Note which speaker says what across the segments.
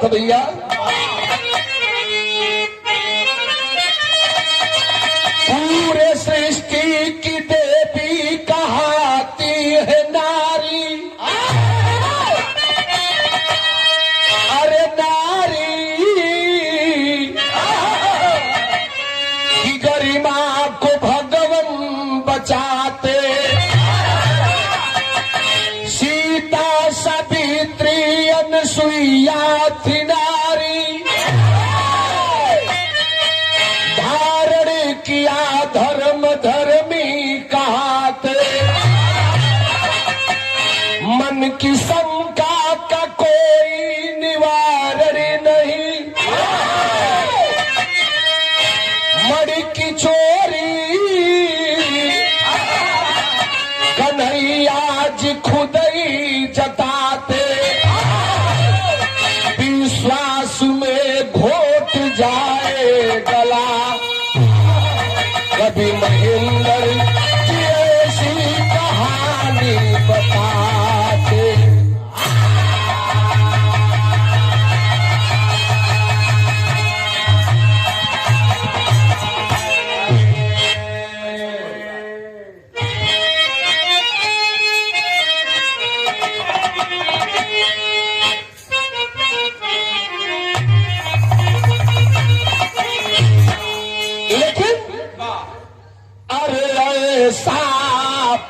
Speaker 1: बात है भैया। पूरे सृष्टि की देवी कहाती है नारी, अरे नारी की गरिमा को भगवान बचाते। सीता सावित्री अनसुईया थी नारी, धारण किया धर्म धर्मी कहाते। मन की शंका का कोई निवारण नहीं, मणि की चोरी कन्हैया जी खुद ही जताते। विश्वास में घोट जाए गला, कभी महेंद्र की ऐसी कहानी बताते।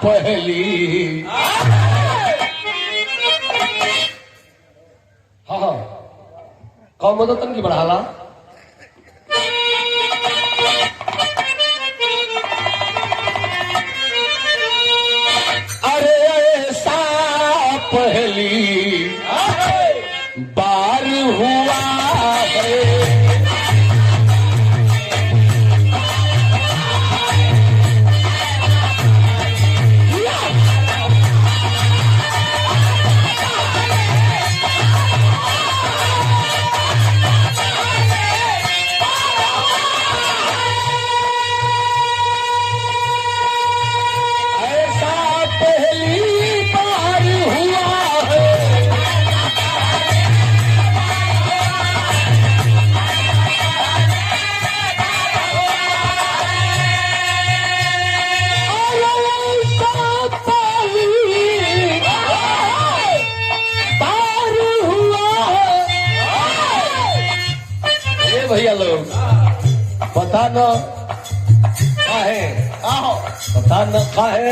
Speaker 1: पहली हाँ कौन मदतन की बढ़ाला। अरे ऐसा पहली बार हुआ है, भैया लोग पता न काहे, पता न काहे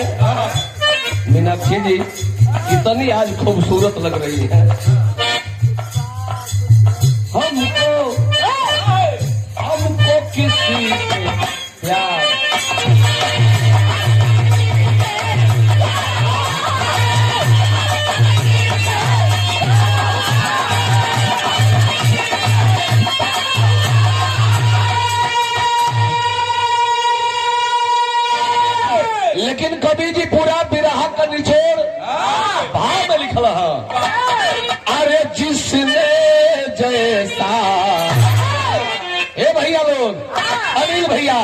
Speaker 1: मीनाक्षी जी कितनी आज खूबसूरत लग रही है। हमको किसी से प्यार, लेकिन कवि जी पूरा विरह का निचोड़ भाव में लिखल है। अरे जिसने जैसा, हे भैया लोग, अनिल भैया,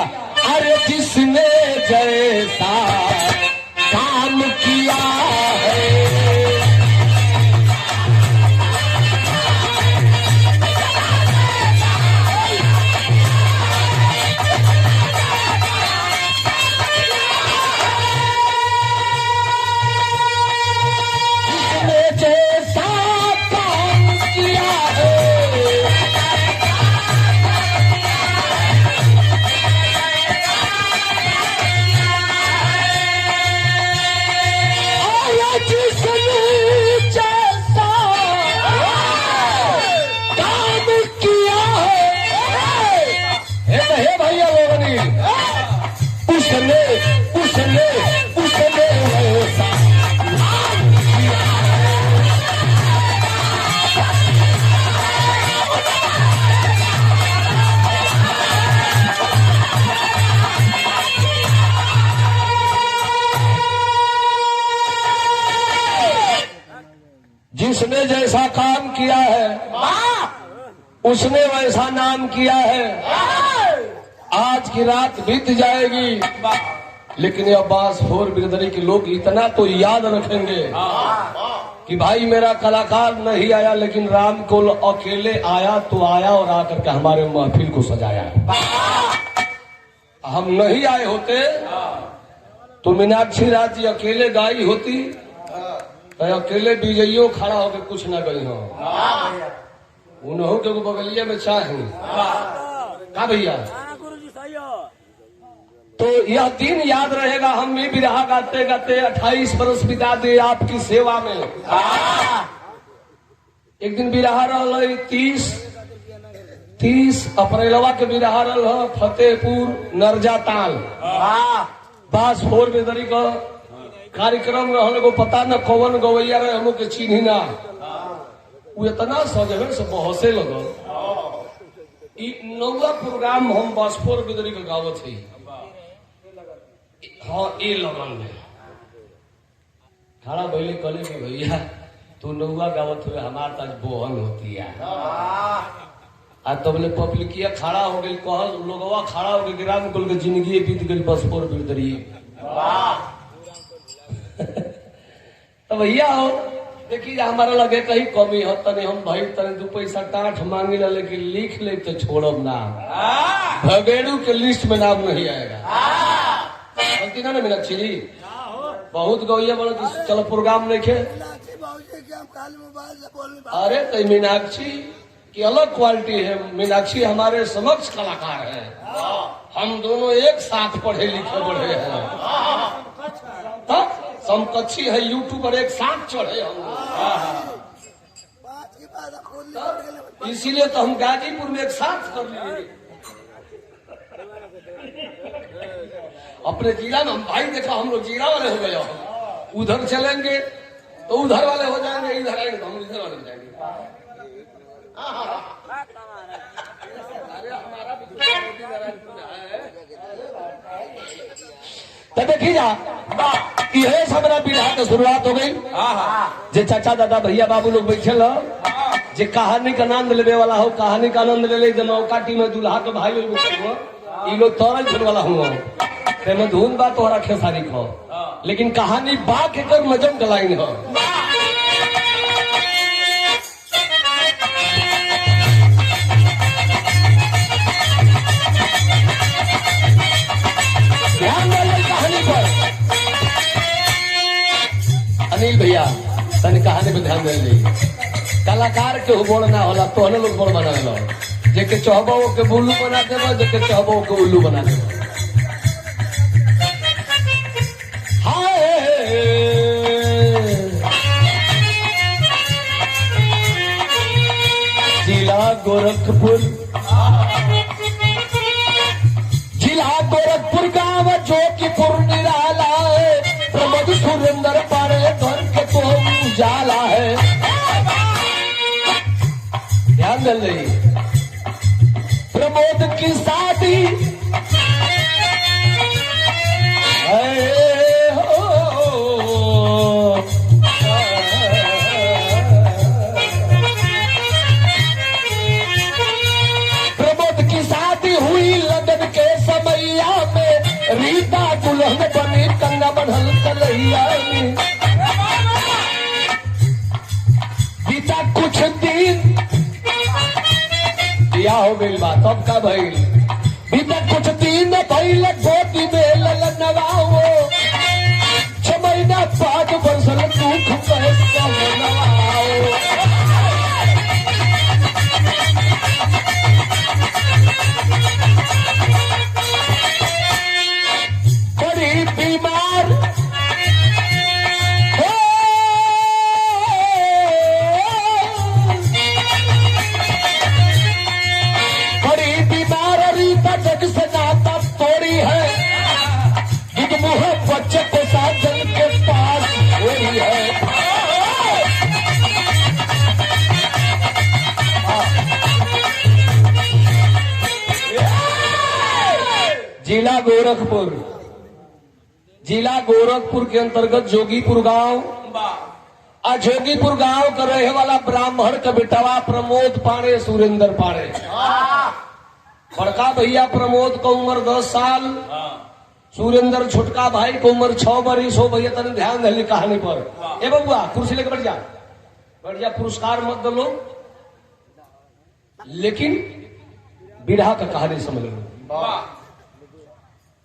Speaker 1: अरे जिसने जैसा काम किया है, जिसने जैसा काम किया है उसने वैसा नाम किया है। आज की रात बीत जाएगी, लेकिन ये अब्बास फोर बिरदरी के लोग इतना तो याद रखेंगे कि भाई मेरा कलाकार नहीं आया, लेकिन राम को अकेले आया तो आया और आकर के हमारे महफिल को सजाया। हम नहीं आए होते तो मीनाक्षी राज जी अकेले गाई होती, तो अकेले विजयियों खड़ा होकर कुछ ना गई हो, उन्हों के बगलिया में चाहे का भैया। तो यह दिन याद रहेगा। हम भी बिरहा गाते गाते 28 बरस बिता दे आपकी सेवा में। एक दिन बिरहा रहा 30 अप्रैलवा के बिरहा रहा फतेहपुर नरजाताल बास 4 बेदरी का कार्यक्रम रहने को पता न कौन गवैया रहे, हम के चिन्ही ना। वो इतना सजवे से बहसे लगल। नौवा प्रोग्राम हम बास 4 बेदरी का गावत है। हाँ ये लगन में खड़ा भैले कले के भैया तू नौवा गावत हुए हमार ताज बोहन होती है। आ तब बोले पब्लिकिया खड़ा हो गई, कहल लोगवा खड़ा हो गई, राम कुल के जिंदगी बीत गई बस 4 बिरदरी। तो भैया हो देखिए हमारा लगे कहीं कमी हो तने हम भाई तने 2 पैसा टाठ मांगी ला, लेकिन लिख ले तो छोड़ब नाम, भगेड़ू के लिस्ट में नाम नहीं आएगा। गलती ना मीनाक्षी जी बहुत गौया बोलो चलो प्रोग्राम देखे। अरे तो मीनाक्षी की अलग क्वालिटी है। मीनाक्षी हमारे समक्ष कलाकार है। हम दोनों एक साथ पढ़े लिखे बढ़े हैं, समकक्षी है, यूट्यूबर एक साथ चढ़े हम। इसीलिए तो हम गाजीपुर में एक साथ कर लिए। अपने जिला में हम भाई देखा हम लोग जिला वाले हो गए, उधर चलेंगे तो उधर वाले हो जाएंगे, इधर आएंगे तो हम इधर वाले हो जाएंगे। तो देखिए यह सब बिरहा की शुरुआत हो गई। जे चाचा दादा भैया बाबू लोग बैठे लो, जे कहानी का आनंद लेवे वाला हो कहानी का आनंद ले ले। नौकाटी में दूल्हा के भाई लोग बैठे हो, ये लोग तोरल फिर वाला हुआ में धुन बा तोहरा खेसारी खो, लेकिन कहानी बा के कर मजम गलाइन हो। ध्यान दे कहानी पर अनिल भैया, तनी कहानी पे ध्यान दे। कलाकार के बोल ना होला तो लोग बोल बना लो, जेके चहबो के बुल्लू बना देबो, जेके चहबो के उल्लू बना देबो। जिला गोरखपुर, जिला गोरखपुर गांव जोकीपुर निराला है, प्रमोद सुरेंद्र पारे घर के तो उजाला है। ध्यान दे रही प्रमोद की शादी रीता दुल्हन बनी कंगा बनल कलैया में। बीता कुछ दिन दिया हो गई बात, अब का भइल बीता कुछ दिन भइल गोदी में ललनवाओ, 6 महीना 5 बरसल दुख कैसा मनवाओ। बीमार बड़ी बीमार रीता जग से नाता तोड़ी है, दूध मुँह बच्चे को साजन के पास छोड़ी है। जिला गोरखपुर, जिला गोरखपुर के अंतर्गत जोगीपुर गांव, जोगीपुर गांव का रहे वाला ब्राह्मण का बेटवा प्रमोद पाड़े सुरेंद्र पाड़े। बड़का भैया प्रमोद का उम्र 10 साल, सुरेंद्र छोटका भाई को उम्र 6 बरिस हो। भैया तने ध्यान दे कहानी पर। ए बबुआ कुर्सी लेके बैठ जा। बढ़िया पुरस्कार मत दो लोग, लेकिन बिरहा का कहानी समझ लो।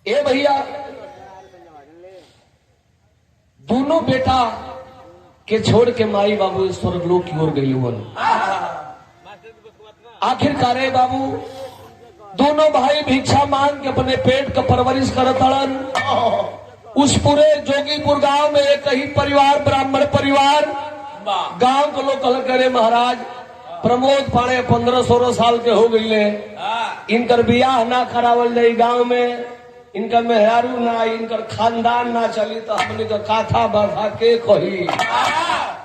Speaker 1: ए भैया, दोनों बेटा के छोड़ के माई बाबू स्वर्गलोक की ओर गई हुआ। आखिरकार बाबू दोनों भाई भिक्षा मांग के अपने पेट का परवरिश करतड़न। उस पूरे जोगीपुर गांव में एक ही परिवार, ब्राह्मण परिवार, गांव के लोग कल करे महाराज प्रमोद पाड़े 15-16 साल के हो गई, इनकर बियाह ना करावल जाये गांव में, इनका मेहरारू ना, इनकर खानदान ना चली तो हमने का काथा बाधा के कही।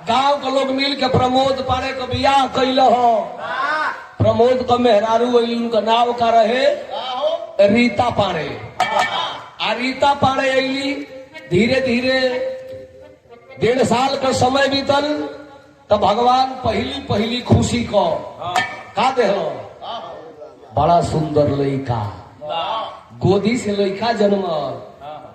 Speaker 1: गांव के लोग मिल के प्रमोद पाड़े का बियाह कैल हो। प्रमोद का मेहरारू उनका नाव का रहे रीता पाड़े। आ रीता पाड़े अली, धीरे धीरे 1.5 साल का समय बीतल तो भगवान पहली खुशी को का दे हो, बड़ा सुंदर लड़का, गोदी से लड़का जन्मल,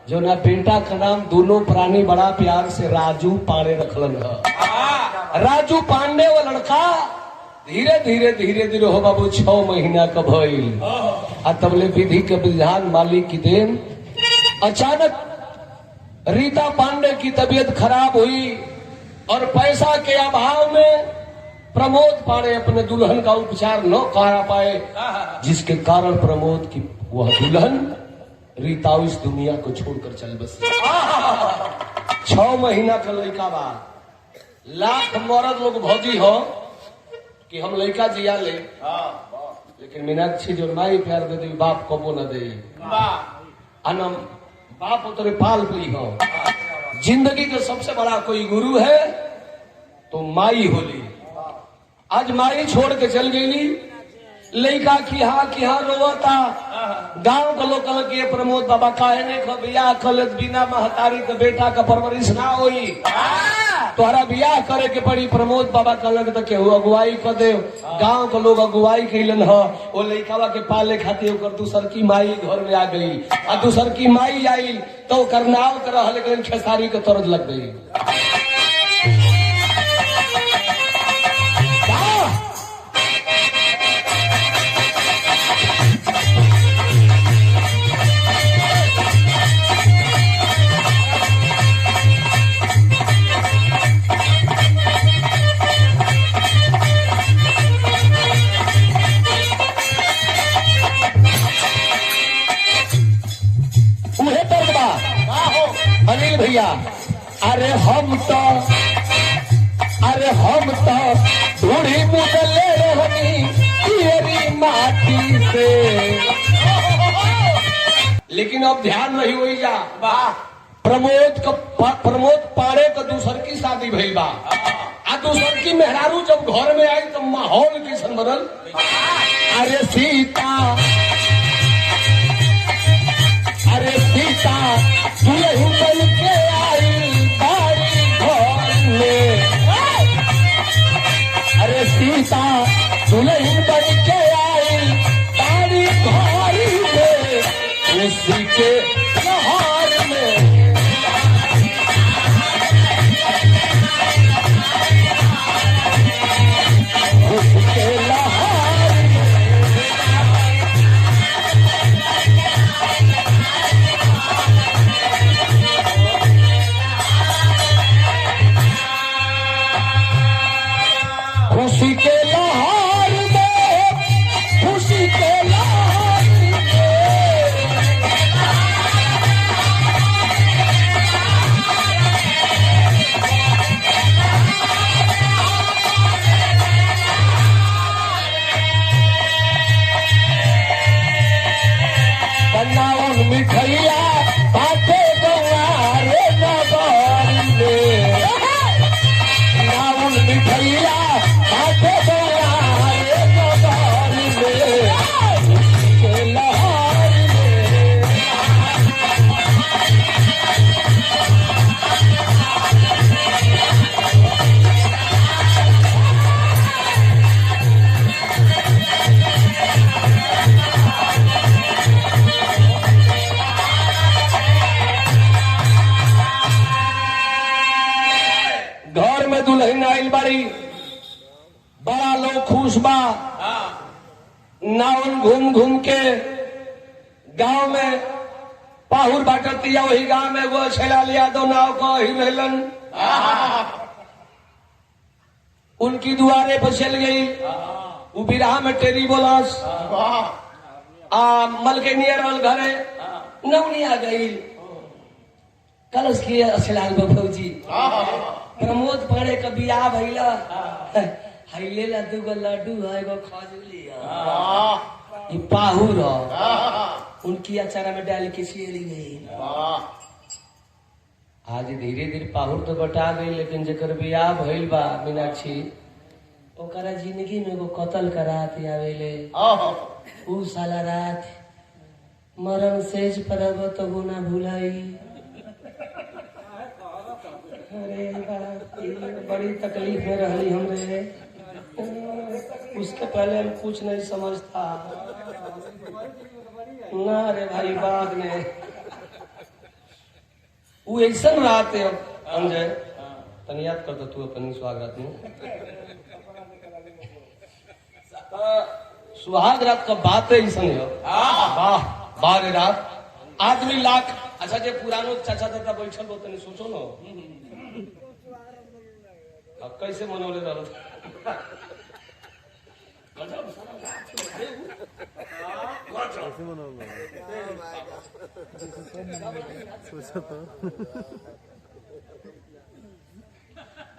Speaker 1: जो ना बेटा का नाम दोनों प्राणी बड़ा प्यार से राजू पांडे रखलन है। राजू पांडे वो लड़का धीरे धीरे हो बाबू 6 महीना का भइल। तबले विधि के विधान मालिक की देन, अचानक रीता पांडे की तबीयत खराब हुई और पैसा के अभाव में प्रमोद पांडे अपने दुल्हन का उपचार न करा पाए, जिसके कारण प्रमोद की वह दुल्हन रीता इस दुनिया को छोड़कर चल बसी। 6 महीना का लड़का बा। लाख मर्द लोग भौजी हो कि हम लड़का जिया ले, लेकिन मीनाक्षी जो माई प्यार दे दी बाप कबो न दे। अनम बाप उतरे पाल पी हो। जिंदगी का सबसे बड़ा कोई गुरु है तो माई होली। आज माई छोड़ के चल गई, लड़का किहा रोवता। गांव के लोग कल के प्रमोद बाबा काहे ने बियाह कल बिना महतारी के बेटा का परवरिश ना होई, तोहरा बियाह करे के पड़ी। प्रमोद बाबा कहलक तो केहू अगुवाई कर दे। गांव के लोग अगुवाई कैलन ह। वो लड़कावा के पाले खातिर ओकर दूसर की माई घर में आ गई। आ दूसर की माई आई तो करनाव कर रहा, लेकिन खेसारी के तरज लग गई। अनिल भैया, अरे हम तो ढूंढी मुदले रहनी तेरी माटी से, लेकिन अब ध्यान नहीं हुई जा। प्रमोद पाड़े का दूसर की शादी भइल बा। आ दूसर की मेहरारू जब घर में आई तो माहौल कैसन बदल। अरे सीता दुल्हन बन के आई बारी घर में। अरे सीता दुल्हन बन के आई बारी घर में, उसी के लहर में। उसके लहर खुशी के लहर में, खुशी के लहर बनाउन मिठैया बाटे गवारे नगर में। बनाउन मिठैया बाटे गवारे नगर में, के लहर में। घर में दुल्हन आइल बाड़ी, बड़ा लोग खुश बा। नावन घूम घूम के गांव में पाहुर बाटतिया, वही गांव में वो छेला लिया दो नाव को ही रहलन। उनकी दुआरे पर चल गई, वो बिरहा में टेरी बोलस मलके नियर वाल घरे नवनी आ गई। कलश किए अछलाल बाबू जी प्रमोद पड़े का बियाह भैला हाइले ला दूगो लड्डू है एगो खजूली है पाहुर उनकी अचारा में डाल के चली गई। आज धीरे धीरे पाहुर तो बटा गई, लेकिन जकर बियाह भइल बा मीनाक्षी ओकरा जिंदगी में एगो कत्ल करात आवेले। ऊ साला रात मरण सेज पर अब तो गुना भुलाई। अरे बड़ी तकलीफ में रही हमरे, उसके पहले हम कुछ नहीं समझता ना रे भाई। बाद में वो ऐसा रात है अंजय तनी याद कर दो तू अपनी सुहाग में सुहाग रात का बात है ऐसा है। वाह बार रात आदमी लाख। अच्छा जे पुरानो चाचा दादा बैठल हो तनी सोचो न अब कैसे मनोले रहो।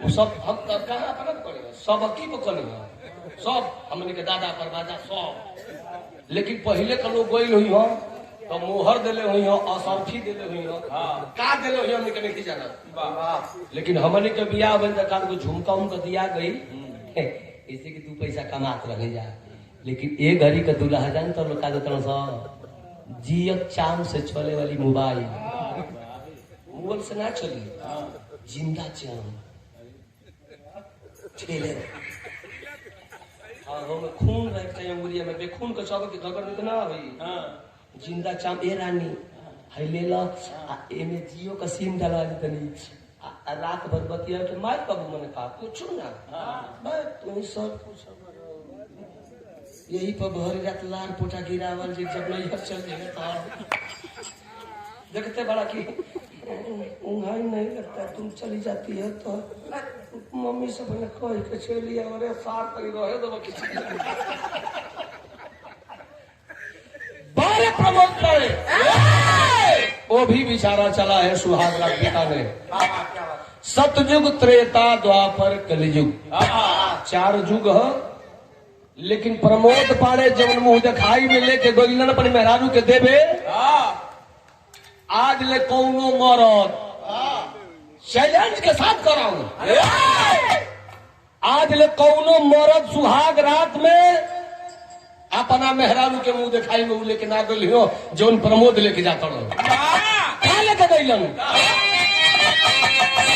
Speaker 1: वो सब हम कहाँ पर पड़ेगा, सब अकी को करेगा, सब हमने के दादा परदादा सब। लेकिन पहले का लोग गई हुई हो तो मोहर दिले हुई हो, असरफी दिले हुई हो, का दिले हुई हमने के नहीं जाना। लेकिन हमने के बियाह बन तक को झुमका उमका दिया गई इसे कि तू पैसा कमात रह जा। लेकिन एक घड़ी का दूल्हा जान तो लोग का देता सब जियत चाम से चले वाली मोबाइल से ना चली, जिंदा चाम ठेले खून रखते हैं अंगुलिया में, बेखून का चावल की खबर नहीं तो ना भाई। जिंदा चाम ए रानी है ले लो एमे जियो का सिम डाला तनी रात भर बतिया के मार बाबू मैंने कहा कुछ ना तुम सब कुछ यही पर भरी रात लार पोटा गिरावल जी जब नहीं चल जाएगा देखते बड़ा कि उंगाई नहीं लगता तुम चली जाती है तो मम्मी से मैंने कह के चली और सार पर रहे तो बारे प्रमोद करे वो भी बेचारा चला है सुहाग रात पिता ने। सतयुग त्रेता द्वापर कलियुग 4 युग है। लेकिन प्रमोद पाड़े जब मुंह दिखाई में लेके गोइलन अपने मेहरारू के देवे आज ले कौनो मरद चैलेंज के साथ कराऊ आज ले कौनो मरद सुहाग रात में अपना मेहरारू के मुंह दिखाई में लेके ना गई हो जो प्रमोद लेके जाता रहो क्या लेके गईलन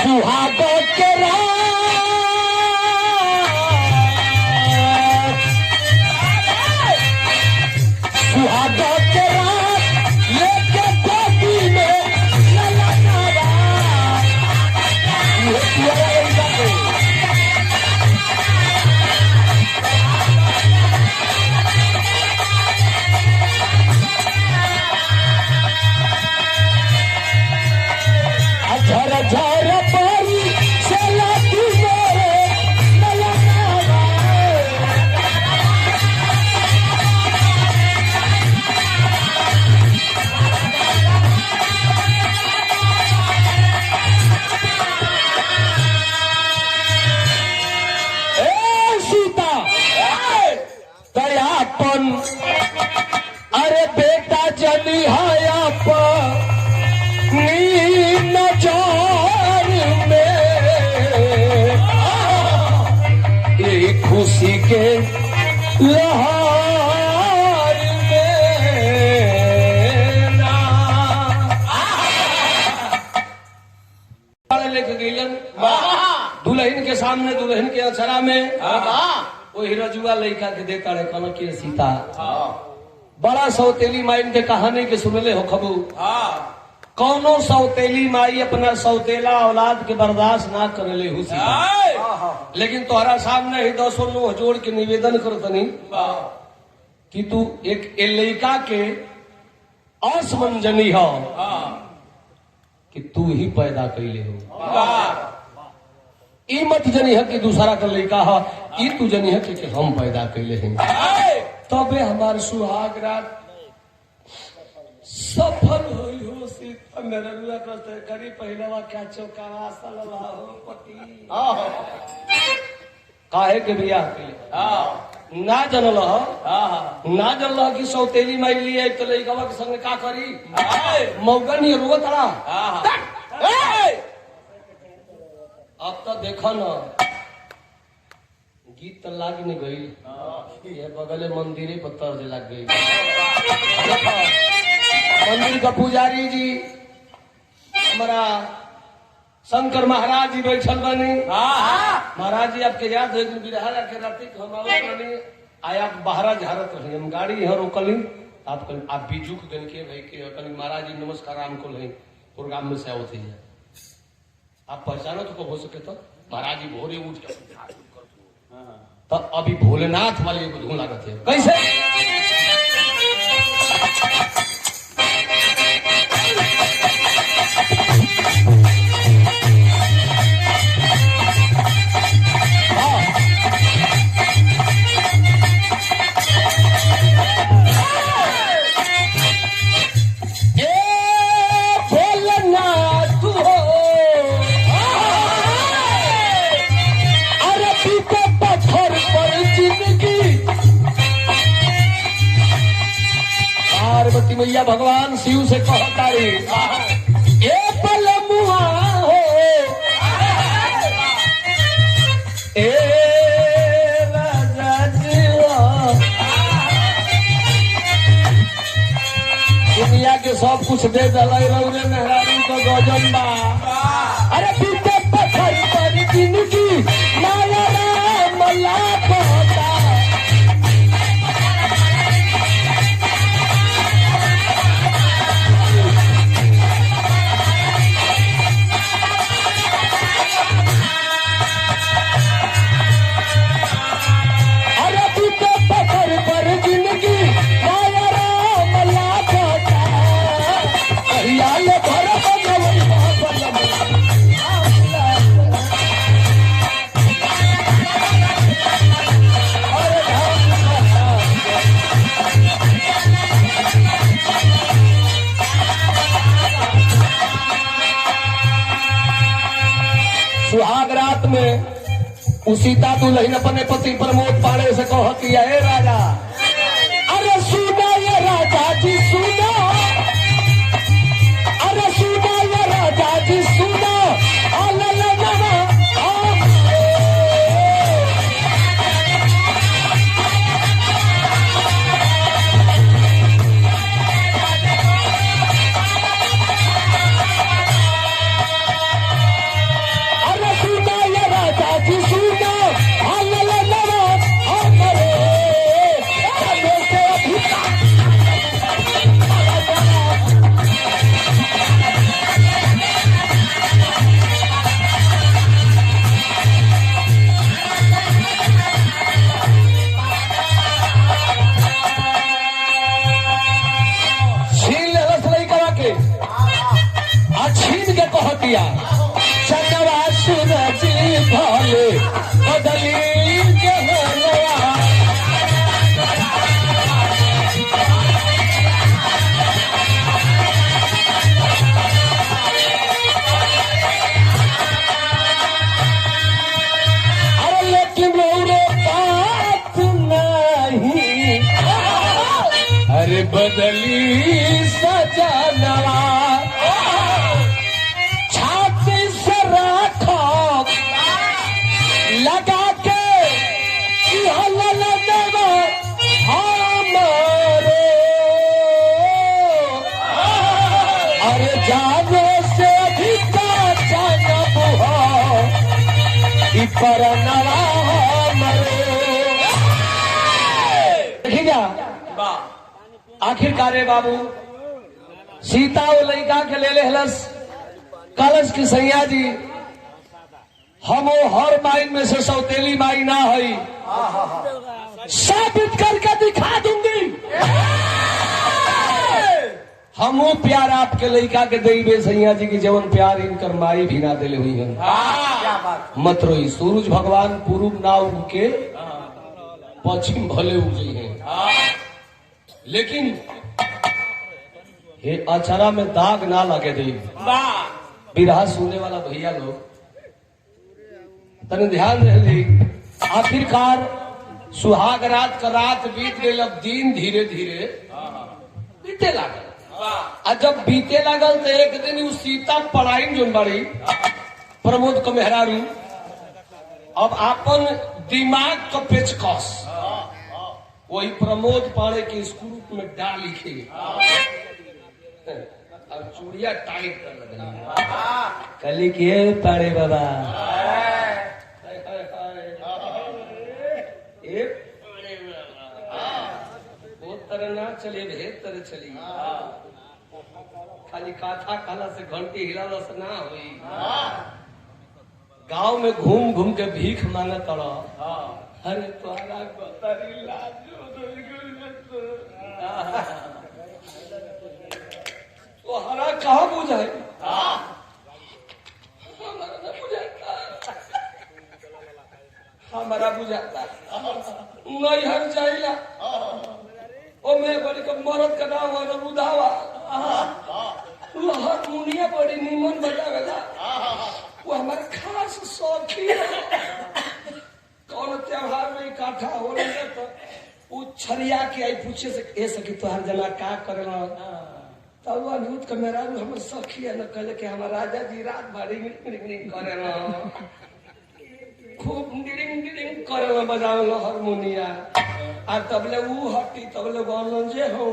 Speaker 1: सुहाग के सुहाग के लेके गोदी में झर झर परी चलती सीता दयापन अरे बेटा जनी हया नजर में ये खुशी के लहर में लेके गईलन दुल्हन के सामने दुल्हन के अक्षरा में वही रजुआ लड़का के देता रहे कन के सीता बड़ा सौतेली माइन के कहानी के सुनले हो खबू कौनो सौतेली माई अपना सौतेला औलाद के बर्दाश्त ना करले हुसी, लेकिन तोहरा सामने ही 200 नुह जोड़ के निवेदन करतनी कि तू एक लड़का के असमंजनी हो कि तू ही पैदा कैले हो। ई मत जनी है कि दूसरा का लड़का हो, ई तू जनी है कि हम पैदा कैले हैं। तबे हमार सुहाग रात सफल हुई हो। सीता मेरे रुआ करते करी पहलवा क्या चौकावा सल्लल्लाहु पति काहे के बियाह कैले ना जनल ना जनल कि सौतेली माई लिए तो लड़का के संग का करी मौका नहीं रुआ तड़ा। अब तो देखो ना गीत तो लाग नहीं गई, ये बगले मंदिर पर तर्ज लग गई। मंदिर का पुजारी जी हमारा शंकर महाराज जी बैठल बनी। महाराज जी आपके याद है बिरहरा के राती हम आया बाहर झारत रही, हम गाड़ी यहाँ रोकली आप बीजुक दिन के भाई के महाराज जी नमस्कार राम को नहीं प्रोग्राम में से होती है आप पहचानो तो हो सके तो महाराज जी भोरे उठ के तो अभी भोलेनाथ वाले को धुन लागत है कैसे पार्वती मैया भगवान शिव से कहता ए पलमुआ हो ए राजा जीवा दुनिया के सब कुछ दे दलाई रौरे मेहरारू को गजन बा। अरे पीते पत्थर पर जिंदगी माया राम ला कहता सुहाग रात में सीता दुल्हन अपने पति प्रमोद पाड़े से कहती है राजा अरे सुना ये राजा जी सुना अरे सुना ये राजा जी सुना चंदवा सूरज भले बदली के अरे लेकिन मेरे बात नहीं अरे बदली सजनवा लगा के हमारे अरे जाने से भी जानब हो पर नवा देखिएगा आखिरकार बाबू सीता वो लड़का के ले हलस कलश की सैया जी हम हर माई में से सौतेली माई ना हई साबित करके दिखा दूंगी। हमो प्यार आपके लड़का के देबे सैया जी की जवन प्यार इनकर माई भी ना दिले हुई है। मत रोई सूरज भगवान पूर्व ना उग के पश्चिम भले उगे हैं, लेकिन ये अचारा में दाग ना लगे दे। बिरहा सुनने वाला भैया लोग तने ध्यान रहे। आखिरकार सुहाग रात का रात बीत गई, अब दिन धीरे धीरे बीते लागल। आ जब बीते लागल तो एक दिन उस सीता पढ़ाई जो बड़ी प्रमोद को मेहरारू अब अपन दिमाग का पेचकस वही प्रमोद पाड़े के स्क्रू में डाल लिखे अब चूड़िया टाइट कर लगे कली के पाड़े बाबा तरह ना चले भेद तरह चली खाली काथा खाला से घंटी हिलाला से ना हुई। गांव में घूम घूम के भीख मांगा तड़ा अरे तुम्हारा तो हरा कहा बुझाए हमारा बुझाता नहीं हर जाइला ओ मैं बड़ी का मरद का नाम है रुधावा वो हारमोनिया बड़ी नीमन बजावेला वो हमारे खास शौकी है। कौन त्योहार में इकट्ठा हो रहे तो वो छरिया के आई पूछे से ए सकी तोहर जना का करेला तब अनूत का मेरा हमर सखी है न कहले कि हमर राजा जी रात भर रिंग करेला खूब डिरिंग डिरिंग करेला बजावेला हारमोनिया आ तबले वो हटी तबले बोलन जे हो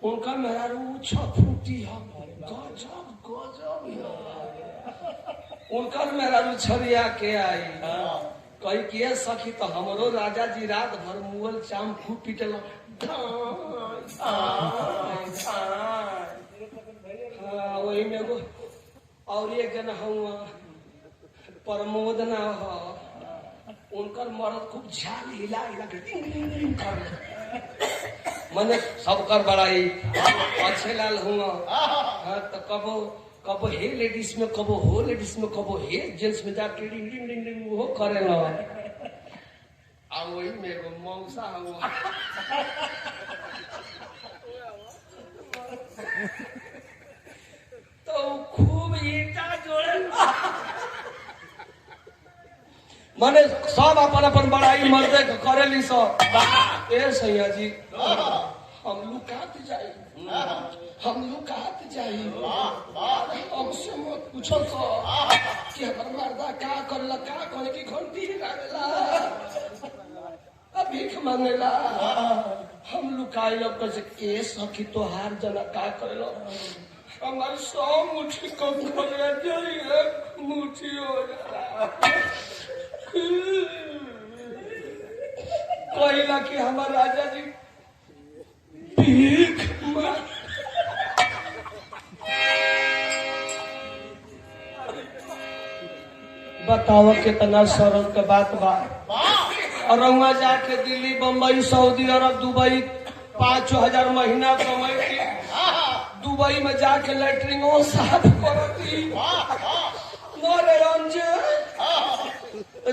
Speaker 1: उनका मेरा रू छफूटी है गजब गजब उनका मेरा रू छरिया के आई कही किए सखी तो हमरो राजा जी रात भर मुगल चाम खूब पीटल वही में एगो और एक जन हुआ प्रमोद ना हो उनकर मर्द खूब झाल हिला हिला के मैंने सबकर बड़ाई अच्छे लाल हुआ तो कबो कबो हे लेडीज में कबो हो लेडीज में कबो हे जेंट्स में जाके डिंग डिंग डिंग डिंग वो करे ना आ वही में एगो मौसा हुआ तो खूब ईटा जोड़े माने सब अपन अपन बड़ाई मर्दे करेली सब ए सैया जी हम लुकात जाई हमसे मत पूछो तो कि हमर मर्दा का करला का करे की घंटी हिलावेला अब भीख मांगेला हम लुकाई अब कैसे ए सखी तो हार जना का करेला हमारे 100 मुट्ठी कम कर जाइए मुट्ठी हो जाला कहला कि हमार राजा जी भीख बताओ कितना सरल का बात बा। और रउआ जाके दिल्ली बम्बई सऊदी अरब दुबई 5,000 महीना कमाई दुबई में जाके लेटरिंग साफ करती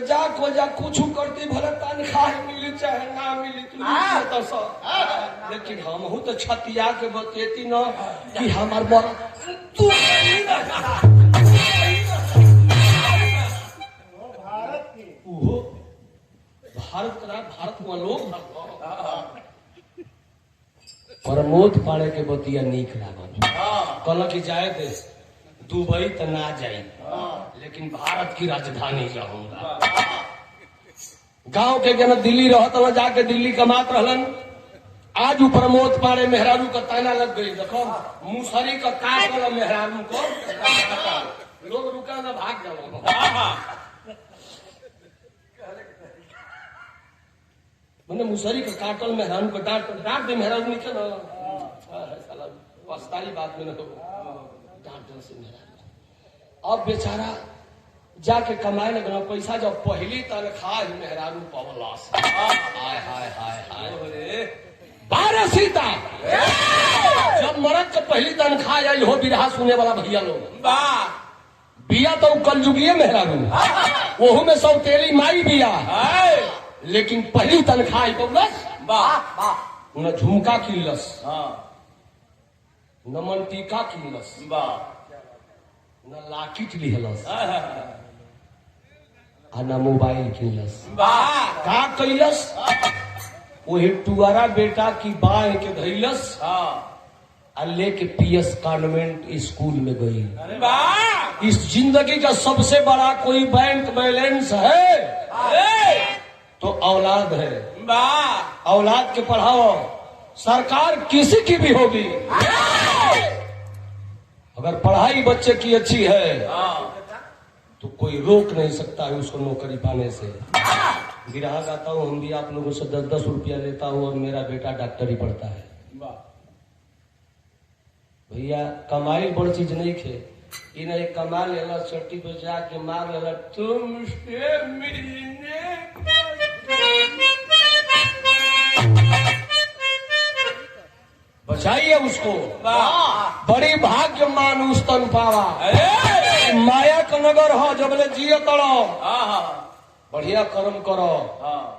Speaker 1: जा को जा कुछ करती भले तनख्वाह मिली चाहे ना मिली तो सब लेकिन हम तो छतिया के बतेती न कि हमार बर तू भारत में लोग प्रमोद पाड़े के बतिया नीक लागल कहल कि जाए दे दुबई तो ना जाई लेकिन भारत की राजधानी जाऊंगा। गांव के जन दिल्ली रहत जाके दिल्ली कमात रहलन। आज ऊ प्रमोद पाड़े मेहरारू का ताना लग गई। देखो मुसरी का काट वाला मेहरारू को लोग रुका ना भाग जाओ मैंने मुसरी का काटल मेहरारू को डांट दे मेहरारू निकल पछताई बात में न हो डांट से मेहरारू। अब बेचारा जाके कमाए लगना पैसा, जब पहली तनख्वाह मेहरारू पवलास। हाय हाय हाय हाय 12 सीता जब मरद के पहली तनख्वाह आई हो बिरहा सुने वाला भैया लोग बिया तो कलयुगीय मेहरारू, वहू में सब तेली माई बिया, लेकिन पहली तनख्वाह पवलस न झुमका किनलस, न मनटीका किनलस, न लाकिट लिहलस, आ न मोबाइल किनलस। का कैलस? वही टुआरा बेटा की बाह के धैलस आ लेके पीएस कॉन्वेंट स्कूल में गई। इस जिंदगी का सबसे बड़ा कोई बैंक बैलेंस है तो औलाद है। औलाद के पढ़ाओ, सरकार किसी की भी होगी, अगर पढ़ाई बच्चे की अच्छी है तो कोई रोक नहीं सकता है उसको नौकरी पाने से। गिरहा गाता हूँ, हम भी आप लोगों से 10-10 रुपया लेता हूँ और मेरा बेटा डॉक्टरी पढ़ता है। भैया कमाई बड़ चीज नहीं खे, इन एक कमा लेला चट्टी पे जाके मार लेला तुमसे मिलने बचाइए उसको। बड़ी भाग्य मानुष तन पावा, माया का नगर हो जबले जिये तड़ो, बढ़िया कर्म करो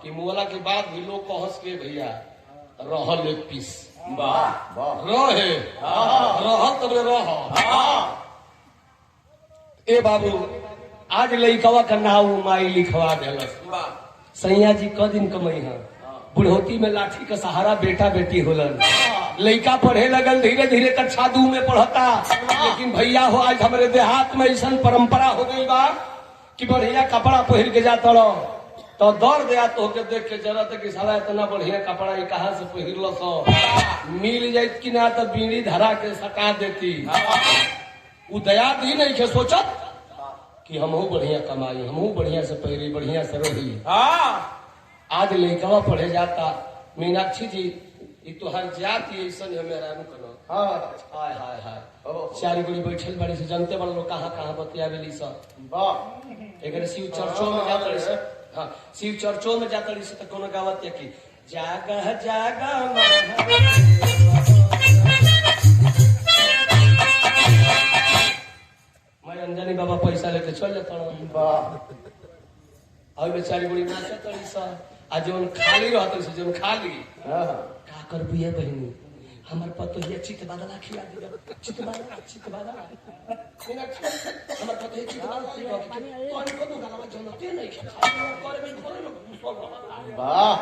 Speaker 1: कि मोला के बाद भी लोग कहस के भैया रहल एक पीस रहे रहल तबले रह। ए बाबू आज लइकवा का नाव माई लिखवा देलस। सैया जी क दिन कमई है, बुढ़ौती में लाठी का सहारा बेटा बेटी होलन। लइका पढ़े लगल, धीरे धीरे कक्षा 2 में पढ़ता, लेकिन भैया हो आज हमारे देहात में ऐसा परंपरा हो गई बा कि बढ़िया कपड़ा पहन के जाता रहो तो दौड़ दिया तो के देख के जरूरत है कि साला इतना बढ़िया कपड़ा ही कहाँ से पहिरलो सो मिल जाइत कि ना तो बीड़ी धरा के सटा देती। वो दया ही नहीं के सोचत कि हमहू बढ़िया कमाई, हमहू बढ़िया से पहिरी, बढ़िया से रही। आज लइकवा पढ़े जाता, मीनाक्षी जी ये तो हर जाति ऐसा है मेरा करो। हाय हाय हाय चारी गोली बैठल बड़ी से जनते वाला लोग कहाँ कहाँ बतियावेली सब। एक शिव चर्चों में जाता से, हाँ शिव चर्चों में जाता से तो कोनो गावत है कि जागा जागा मैं अंजनी बाबा पैसा लेके चल जाता हूँ। और बेचारी बड़ी नाचा तड़ी सा आज जो खाली रहते से जो खाली का कर बिया बहनी हमार पतो ये चित बादला खिया दे चित बादला हमार पतो ये चित बादला खिया कौन को तो गलवा जनते नहीं करे में करे वाह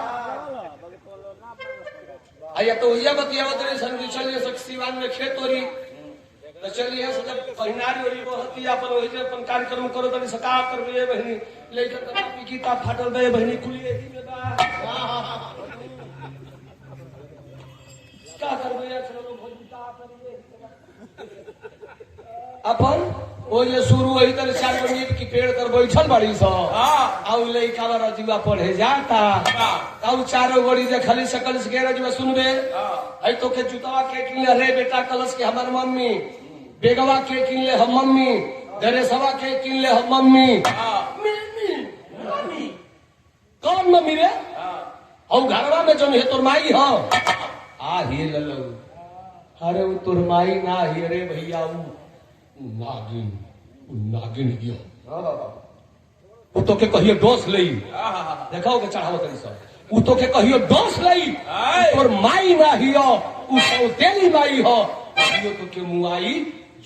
Speaker 1: आया तो ये बतियावत रे संगी चलिए सिवान में खेत होरी तो चलिए जब पहिनारी होरी बहुती अपन होई जे अपन कार्यक्रम करो तनी सका कर बिया बहनी लेकर तनापी की ता फाटल बे बहनी खुली एही में बा का करबे चलो भोजता अपन वो ये शुरू वही तरह 4 मिनट की पेड़ कर बैठल बड़ी सो आउ लइका रजुआ पढ़े जाता आउ चारों गोड़ी जे खाली सकल से रजुआ सुनबे आई तो के जुतवा के किनले रे बेटा कलश के हमर मम्मी बेगवा के किनले हम मम्मी दरेसवा के किनले हम मम्मी मम्मी कौन मम्मी रे औ घरवा में जो है तोर माई हो आ ही ललो अरे वो तोर माई ना ही रे भैया नागिन गयो वो तो के कहियो दोष लई देखाओ के चढ़ावो तरी सब वो तो के कहियो दोष लई तोर माई ना हियो उ सो तेली माई हो कहियो तो के मुआई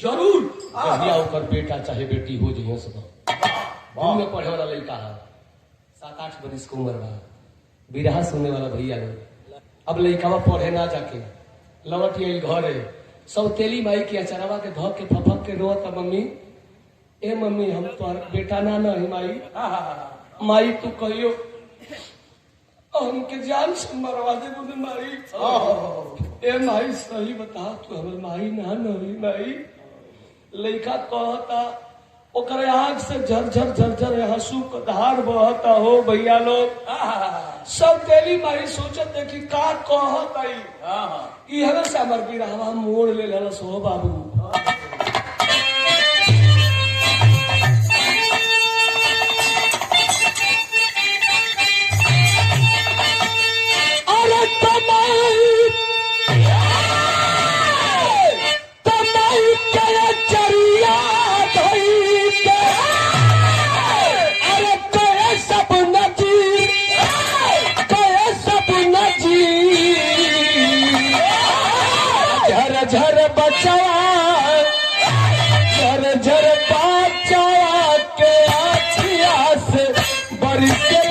Speaker 1: जरूर भैया ओकर बेटा चाहे बेटी हो जइयो सब दिन में पढ़े वाला लड़का है 7-8 बरिस की उम्र बा बिरहा सुनने वाला भैया लोग अब लड़कावा पढ़े ना जाके लौट आई घरे सब तेली माई की अचरवा के धो के फफक के रोत मम्मी ए मम्मी हम तो बेटा ना नहीं माई माई तू कहियो हमके जान से मरवा दे बोले माई ए माई सही बता तू हमर माई ना नहीं माई लइका कहता ओकर आग से झरझर झरझर आंसू का धार बहता हो भैया लोग। सब तेली माई सोचत है कि का कहत आई इहवे से हमर बिरहवा मोड़ ले लस हो बाबू। अरे तमाई तमाई के चरिया धोई के अरे कहे सब नजी कहे सब नजी झर झर बचवा झर झर बचवा के आखिया से बरस के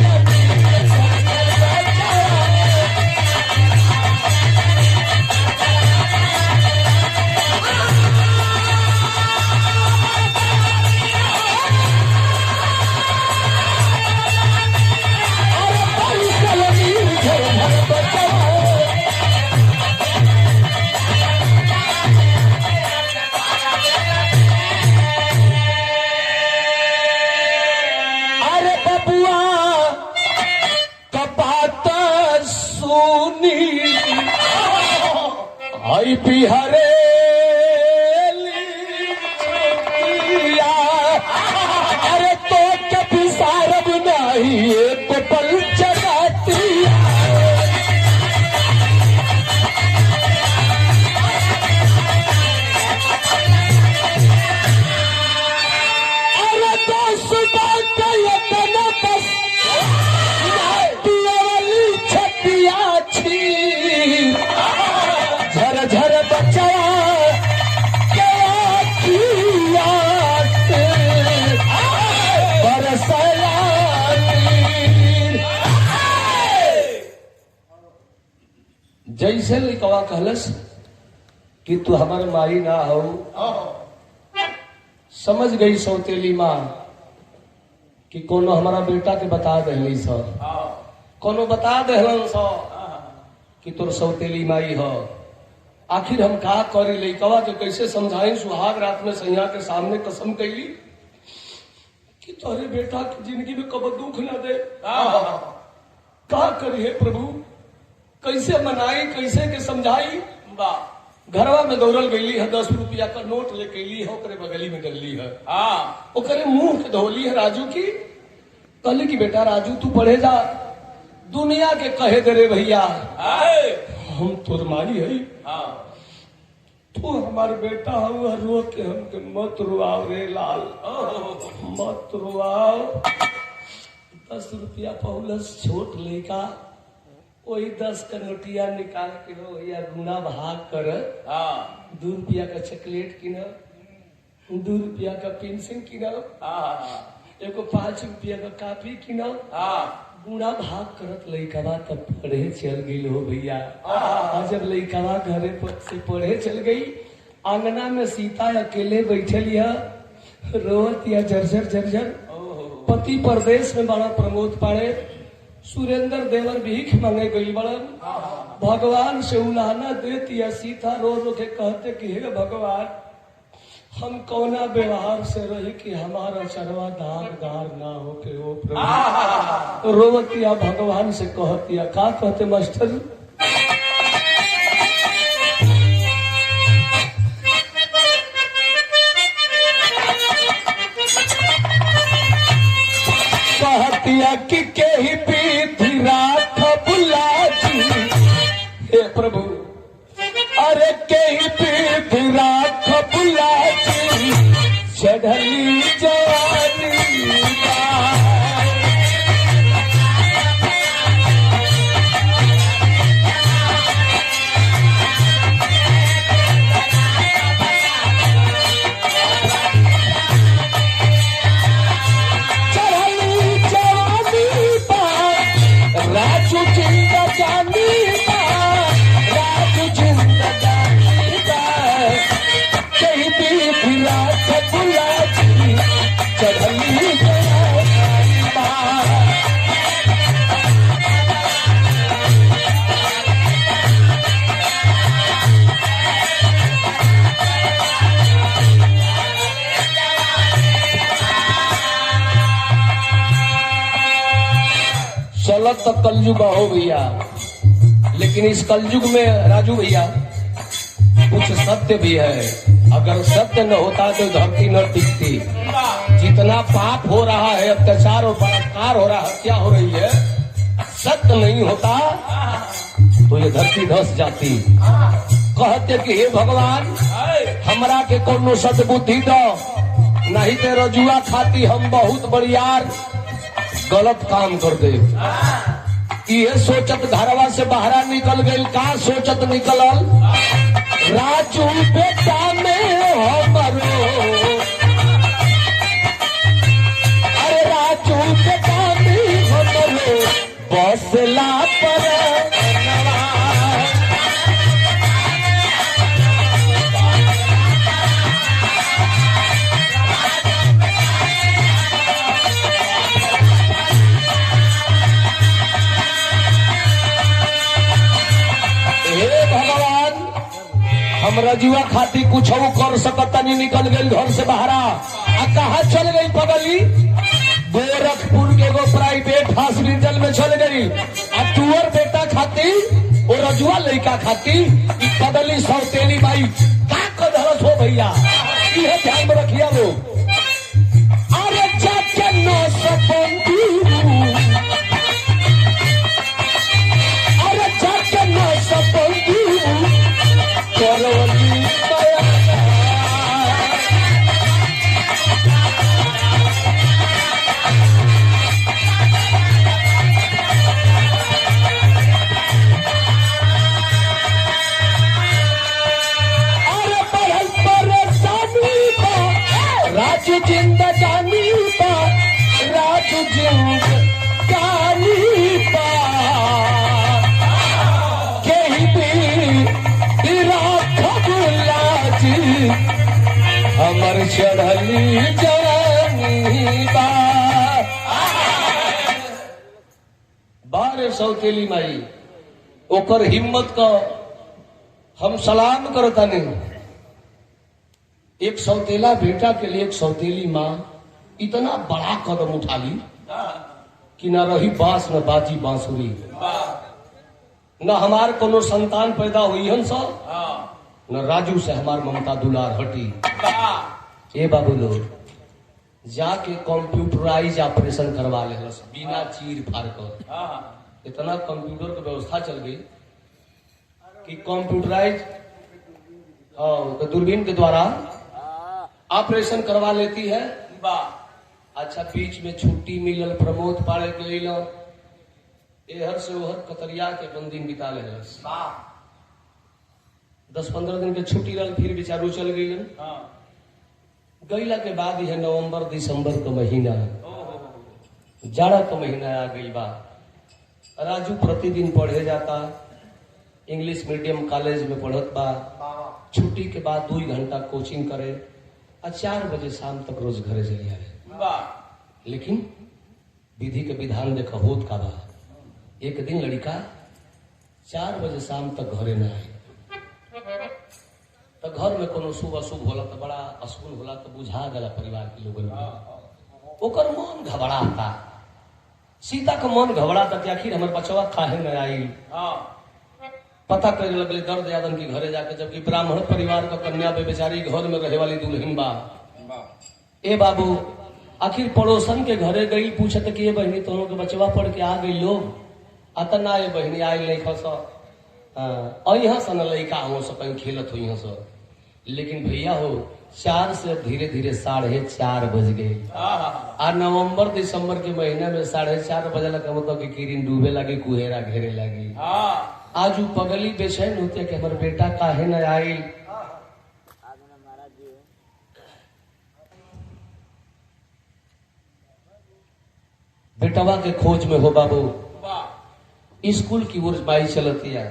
Speaker 1: आई बिहारे अरे तो कभी सारब नहीं एक पल चलाती अरे दोस्त बात इतना बस वाली छतिया छी झर झर बचवा बरसला जैसे लिखवा कहलस कि तू हमार माई ना हो। समझ गई सौतेली माँ कि कोनो हमारा बेटा के बता दहली सर कोनो बता दहलन सर कि तोर सौतेली माई हो। आखिर हम का करी लइकवा के कैसे समझाई। सुहाग रात में सैया के सामने कसम कैली कि तोरे बेटा की जिंदगी में कब दुख न दे। का करी है प्रभु कैसे मनाई कैसे के समझाई। घरवा में दौड़ल गईली है 10 रुपया का नोट लेके ली है ओकरे बगली में डली है। ओकरे मुंह के धोली है राजू की कहली कि बेटा राजू तू पढ़े जा दुनिया के कहे दे रे भैया हम तोर माई है तू हमारे बेटा हुआ रो के हमके मत रुआव रे लाल मत रुआव। 10 रुपया पहुलस छोट लेका वही 10 का नोटिया निकाल के हो भैया गुना भाग कर 2 रुपया का चॉकलेट किन 2 रुपया का पेंसिल किन एगो 5 रुपया का कॉफी किन बूढ़ा भाग करत लइकवा तब पढ़े चल गई हो भैया। जब लइकवा घरे से पढ़े चल गई आंगना में सीता अकेले बैठल रोवत या झरझर झरझर। पति परदेश में बड़ा प्रमोद पाड़े सुरेंद्र देवर भीख मांगे गई बड़न भगवान से उलाहना देती या सीता रो रो के कहते कि हे भगवान हम कौना व्यवहार से रहे कि हमारा चरवा दागदार ना हो के वो प्रभु। रोवतिया भगवान से कहतिया का कहते मास्टर कहतिया कि केही पीठी राख बुलाजी हे प्रभु अरे केही पीठी राख बुलाजी चढ़ली जवानी राजू जिंदगानी राजू जिंदगानी चलत तो कलयुग हो भैया, लेकिन इस कलयुग में राजू भैया कुछ सत्य भी है। अगर सत्य न होता तो धरती न टिकती। जितना पाप हो रहा है, अत्याचार और बलात्कार हो रहा है, हत्या हो रही है, सत्य नहीं होता तो ये धरती धस जाती। कहते कि हे भगवान हमरा के कोनो सद्बुद्धि दो, नहीं ते रजुआ खाती हम बहुत बड़ियार गलत काम कर दे। ये सोचत घरवा से बाहर निकल गई। का सोचत निकलल? राजू बेटा में हमरो, अरे राजू बेटा में हमरो बसला पर हम रजुआ खाती कुछ कर सकता नहीं। निकल गई घर से बाहर। कहा चल गई पगली? गोरखपुर के एगो प्राइवेट हॉस्पिटल में चल गई। अब टूअर बेटा खाती और रजुआ लड़का खाती पगली सौतेली बाई का कदरस हो भैया, यह ध्यान में रखिए लोग। अरे जाके नो सपंदी, अरे जाके नो सपंदी राजू जिंदगानी पा, राजू जिंदगानी पा, कहीं भी राखबुलाजी हमर चढ़ली जवानी बा। बारे सौतेली माई ओकर हिम्मत का हम सलाम करता नहीं। एक सौतेला बेटा के लिए एक सौतेली माँ इतना बड़ा कदम उठा ली कि न रही बांस न बाजी बांसुरी, न हमार कोनो संतान पैदा हुई हन सो, न राजू से हमार ममता दुलार हटी। ए बाबू लोग जाके कंप्यूटराइज ऑपरेशन करवा ले बिना चीर फाड़ कर। इतना कंप्यूटर की व्यवस्था चल गई कि कंप्यूटराइज दूरबीन के द्वारा ऑपरेशन करवा लेती है। अच्छा बीच में छुट्टी मिलल, प्रमोद पाड़े गई, एहर से ओहर कतरिया के बंदी बिता ले 10-15 दिन के छुट्टी रल, फिर बेचारू चल गई। गईला के बाद यह नवंबर दिसंबर का महीना, जाड़ा का महीना आ गई बा। राजू प्रतिदिन पढ़े जाता, इंग्लिश मीडियम कॉलेज में पढ़त बा। छुट्टी के बाद 2 घंटा कोचिंग करे और 4 बजे शाम तक रोज घरे चले आए। लेकिन विधि के विधान देख होत का बा। एक दिन लड़का 4 बजे शाम तक घरे न आए तो घर में कोनो शुभ अशुभ होला तो बड़ा अशुभ होला तो बुझा गला परिवार के लोगन में। ओकर मन घबराता, सीता का मन घबराता कि आखिर हमारे बचवा काहे न आई। पता करे लगले दर्द यादन की घरे जाके, जबकि ब्राह्मण परिवार का कन्या बेचारी घर में रहे वाली दुल्हन बा। ए बाबू आखिर पड़ोसन के घरे गई, पूछत कि ये बहनी दोनों के बचवा पढ़ के आ गई लोग। अतना ये बहनी आई नहीं खस यहाँ से न लड़का हो सकें खेलत हुई सो। लेकिन भैया हो 4 से धीरे धीरे 4:30 बज गए। और नवंबर दिसंबर के महीने में 4:30 बजे लगा मतलब कि किरण डूबे लगे, कुहेरा घेरे लगी। आज पगली बेचैन होते कि हमारे बेटा काहे न आई। बेटवा के खोज में हो बाबू स्कूल की ओर बाई चलती है।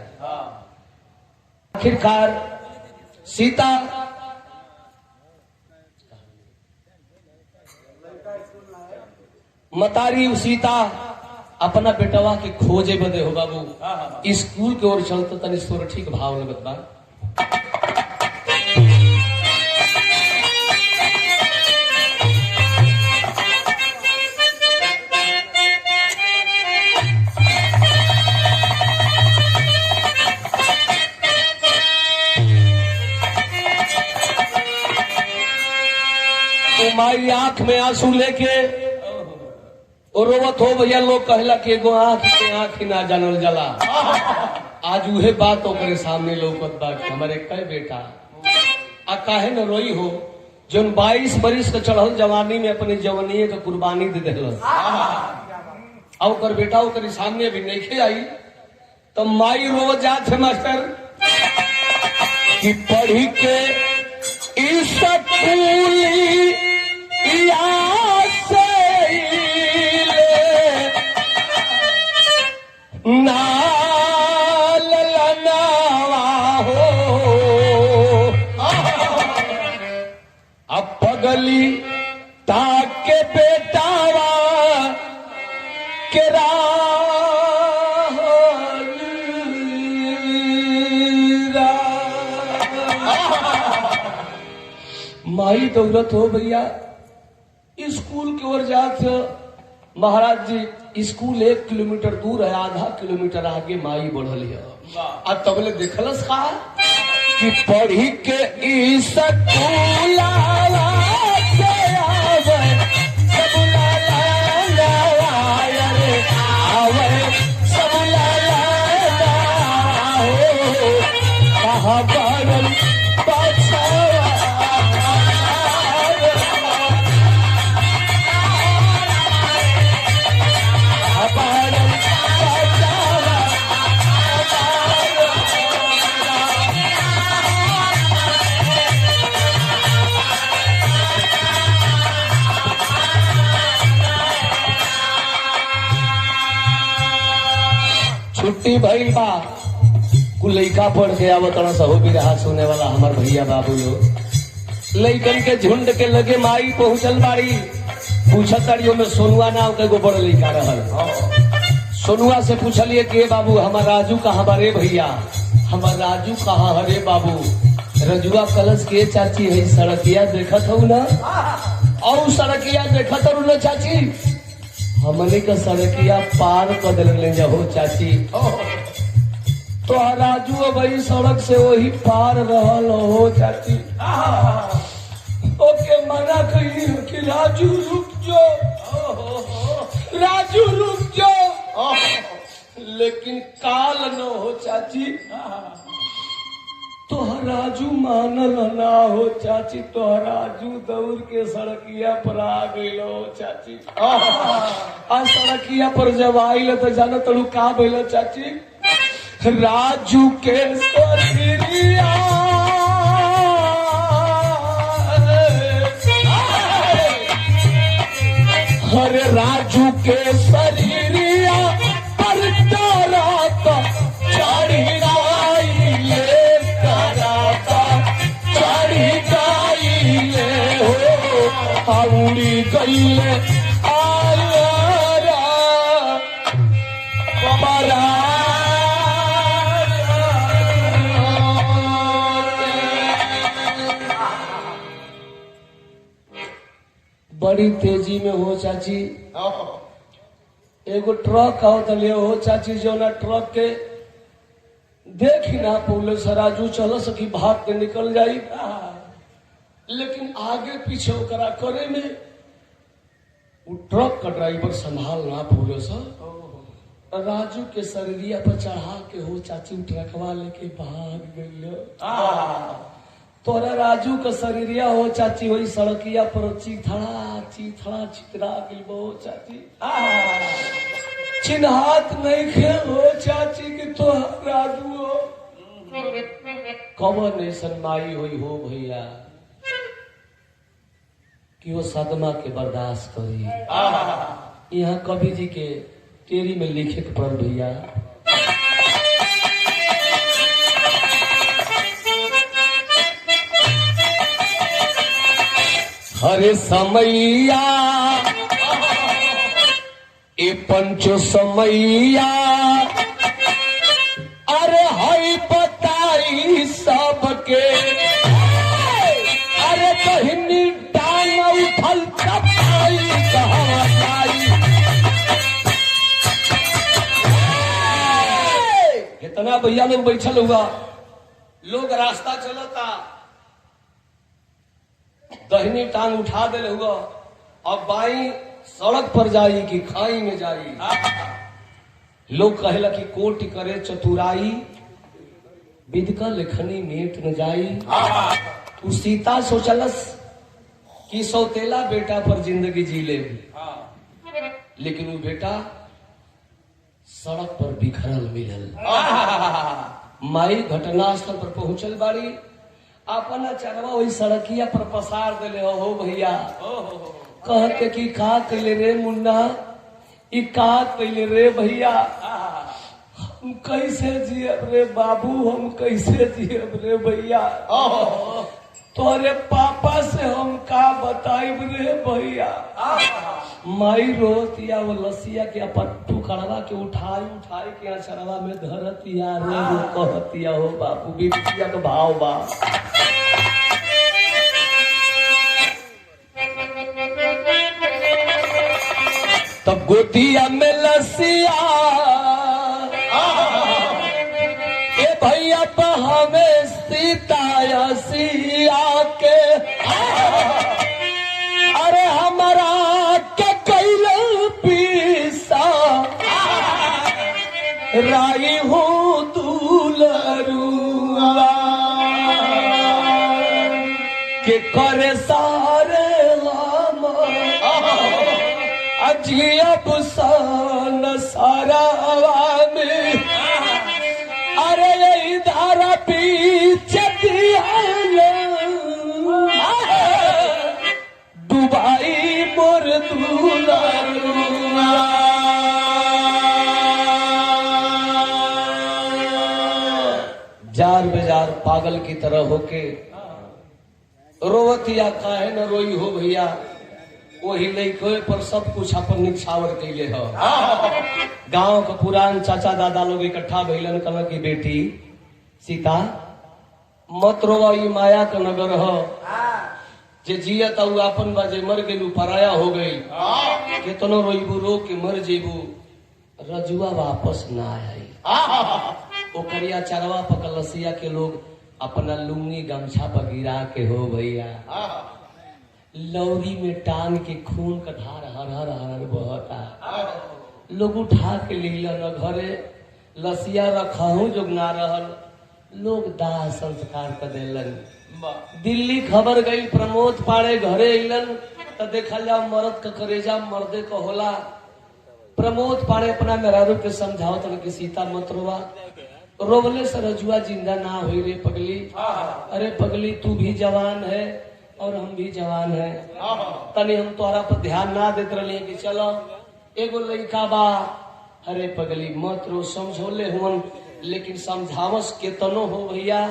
Speaker 1: आखिरकार सीता मतारी सीता अपना बेटवा के खोजे बदे हो बाबू स्कूल के ओर चलते तनी सोर ठीक भाव लगत बा। माई आंख में आंसू लेके और रोवत हो भैया। लोग कहला कि एगो आंख के आंख ही ना जानल जला। आज उहे बात ओकरे सामने लौकत बा कि हमारे कई बेटा आ काहे न रोई हो जोन 22 बरिस के चढ़ल जवानी में अपनी जवानी के कुर्बानी दे दिल। और ओकर बेटा ओकर सामने भी नहीं आई तो माई रोवत जात है मास्टर कि पढ़ी के अब पगली ताके बेटावा के माई दौलत हो भैया स्कूल की ओर जात। महाराज जी स्कूल 1 किलोमीटर दूर है, आधा किलोमीटर आगे माई बढ़ल है। आ तबले देखलस का कि पढ़ी के स्कूल छुट्टी भइल बा कुल लइका पढ़ के आवत सहो भी रहा सुने वाला हमार भैया बाबू लोग लइकन के झुंड के लगे माई पहुंचल बाड़ी। पूछत ताड़ियों में सोनुआ नाम के एगो बड़ लइका रहल। सोनुआ से पूछलिए के बाबू हमार राजू कहाँ बारे भैया, हमार राजू कहाँ हरे बाबू। रजुआ कलश के चाची है सड़किया देखत हो ना, और सड़किया देखत हो ना चाची, हमने का सड़किया पार कर दिले हो चाची। तो राजू भाई सड़क से वही पार रहल हो चाची। ओके मना कही कि राजू रुक जाओ, राजू रुक जाओ, लेकिन काल न हो चाची। तो राजू मानल ना हो चाची, तो राजू दौड़ के सड़किया पर आ गई हो चाची। आ सड़किया पर जब आइल तो जानो तलू का भइल चाची, राजू के सरिया हरे राजू के सरिया पर डराता चढ़ी गाइले, डराता चढ़ी गाइले हो उड़ी गईले आया बरा। बड़ी तेजी में हो चाची एगो ट्रक आओ तो ले हो चाची, जो ना ट्रक के देख ही ना पुलिस राजू चल सकी भाग के निकल जाई, लेकिन आगे पीछे करा करे में वो ट्रक का ड्राइवर संभाल ना पुलिस राजू के शरीरिया पर चढ़ा के हो चाची ट्रकवा लेके भाग गई। तोरा राजू का शरीरिया हो चाची वही सड़किया पर चीथड़ा चीथड़ा चितरा गई हो चाची। चिन्हात नहीं खे हो चाची कि तो राजू हो कवन ऐसन माई हुई हो भैया कि वो सदमा के बर्दाश्त करी। यहाँ कवि जी के तेरी में लिखे के पढ़ भैया, हरे समैया ए पंचो समैया अरे हई बताई सबके, अरे बहिनी टांग उठल चपाई कहाँ जाई। इतना भैया लोग बैठल हुआ, लोग रास्ता चलता दहिनी टांग उठा दे हुआ, अब बाई सड़क पर जाई कि खाई में जाई। लोग कहेला कि कोटि करे चतुराई, विदका लेखनी मेट न जाई। तू सीता सोचलस कि सौतेला बेटा पर जिंदगी जी ले, लेकिन वो बेटा सड़क पर बिखरल मिलल। माई घटनास्थल पर पहुंचल बाड़ी, अपना चरवा वही सड़किया पर पसार दिले। हो भैया कहते कि का कैले रे मुन्ना, ई का कैले रे भैया, हम कैसे जियब रे बाबू, हम कैसे जियब रे भैया, तोरे पापा से हम का बताइब रे भैया। माई रोतिया वो लसिया के अपन टुकड़वा के उठाई उठाई के अचरवा में धरतिया रो रो कहतिया, हो बाबू बिटिया के भाव बा। तब गोतिया में लसिया ए भैया हमें सीताया सिया के, अरे हमारा के कैल पीसा राई हूँ दूलरुआ के करे सारे अजीब सन सारा में, अरे यही धारा पीछे डुबाई मोर दूलरुआ। जार बेजार पागल की तरह होके रोवतिया काहे न रोई हो भैया, वही लइके पर सब कुछ अपन निछावर कैले हो। गांव का पुरान चाचा दादा लोग इकट्ठा भइलन, कहल की बेटी सीता मत रोवा, ई माया का नगर हो, जे जियत उ अपन बाजे मर गेलू पराया हो गई, केतनो रोइबू रो के मर जेबू, रजुआ वापस ना आई। ओकरिया चरवा पकलसिया के लोग अपना लुंगी गमछा पर गिरा के हो भैया, लौरी में टांग के खून का धार हर हर हर बहता। लोग उठा के लिलन घरे, लसिया रखहू जोग ना रहल, लोग दाह संस्कार कर देलन। दिल्ली खबर गई, प्रमोद पाड़े घरे अलन तो देखल जा मर्द का करेजा मर्दे का होला। प्रमोद पाड़े अपना मेहरारू के समझाओ तो कि सीता मत रोवा, रोवले से रजुआ जिंदा ना हुई रे पगली। अरे पगली तू भी जवान है और हम भी जवान है, तनी हम तोहरा पर ध्यान ना देते रही कि चलो एगो लड़का बा। अरे पगली मत रो, समझोले हुन, लेकिन समझावस केतनो हो भैया।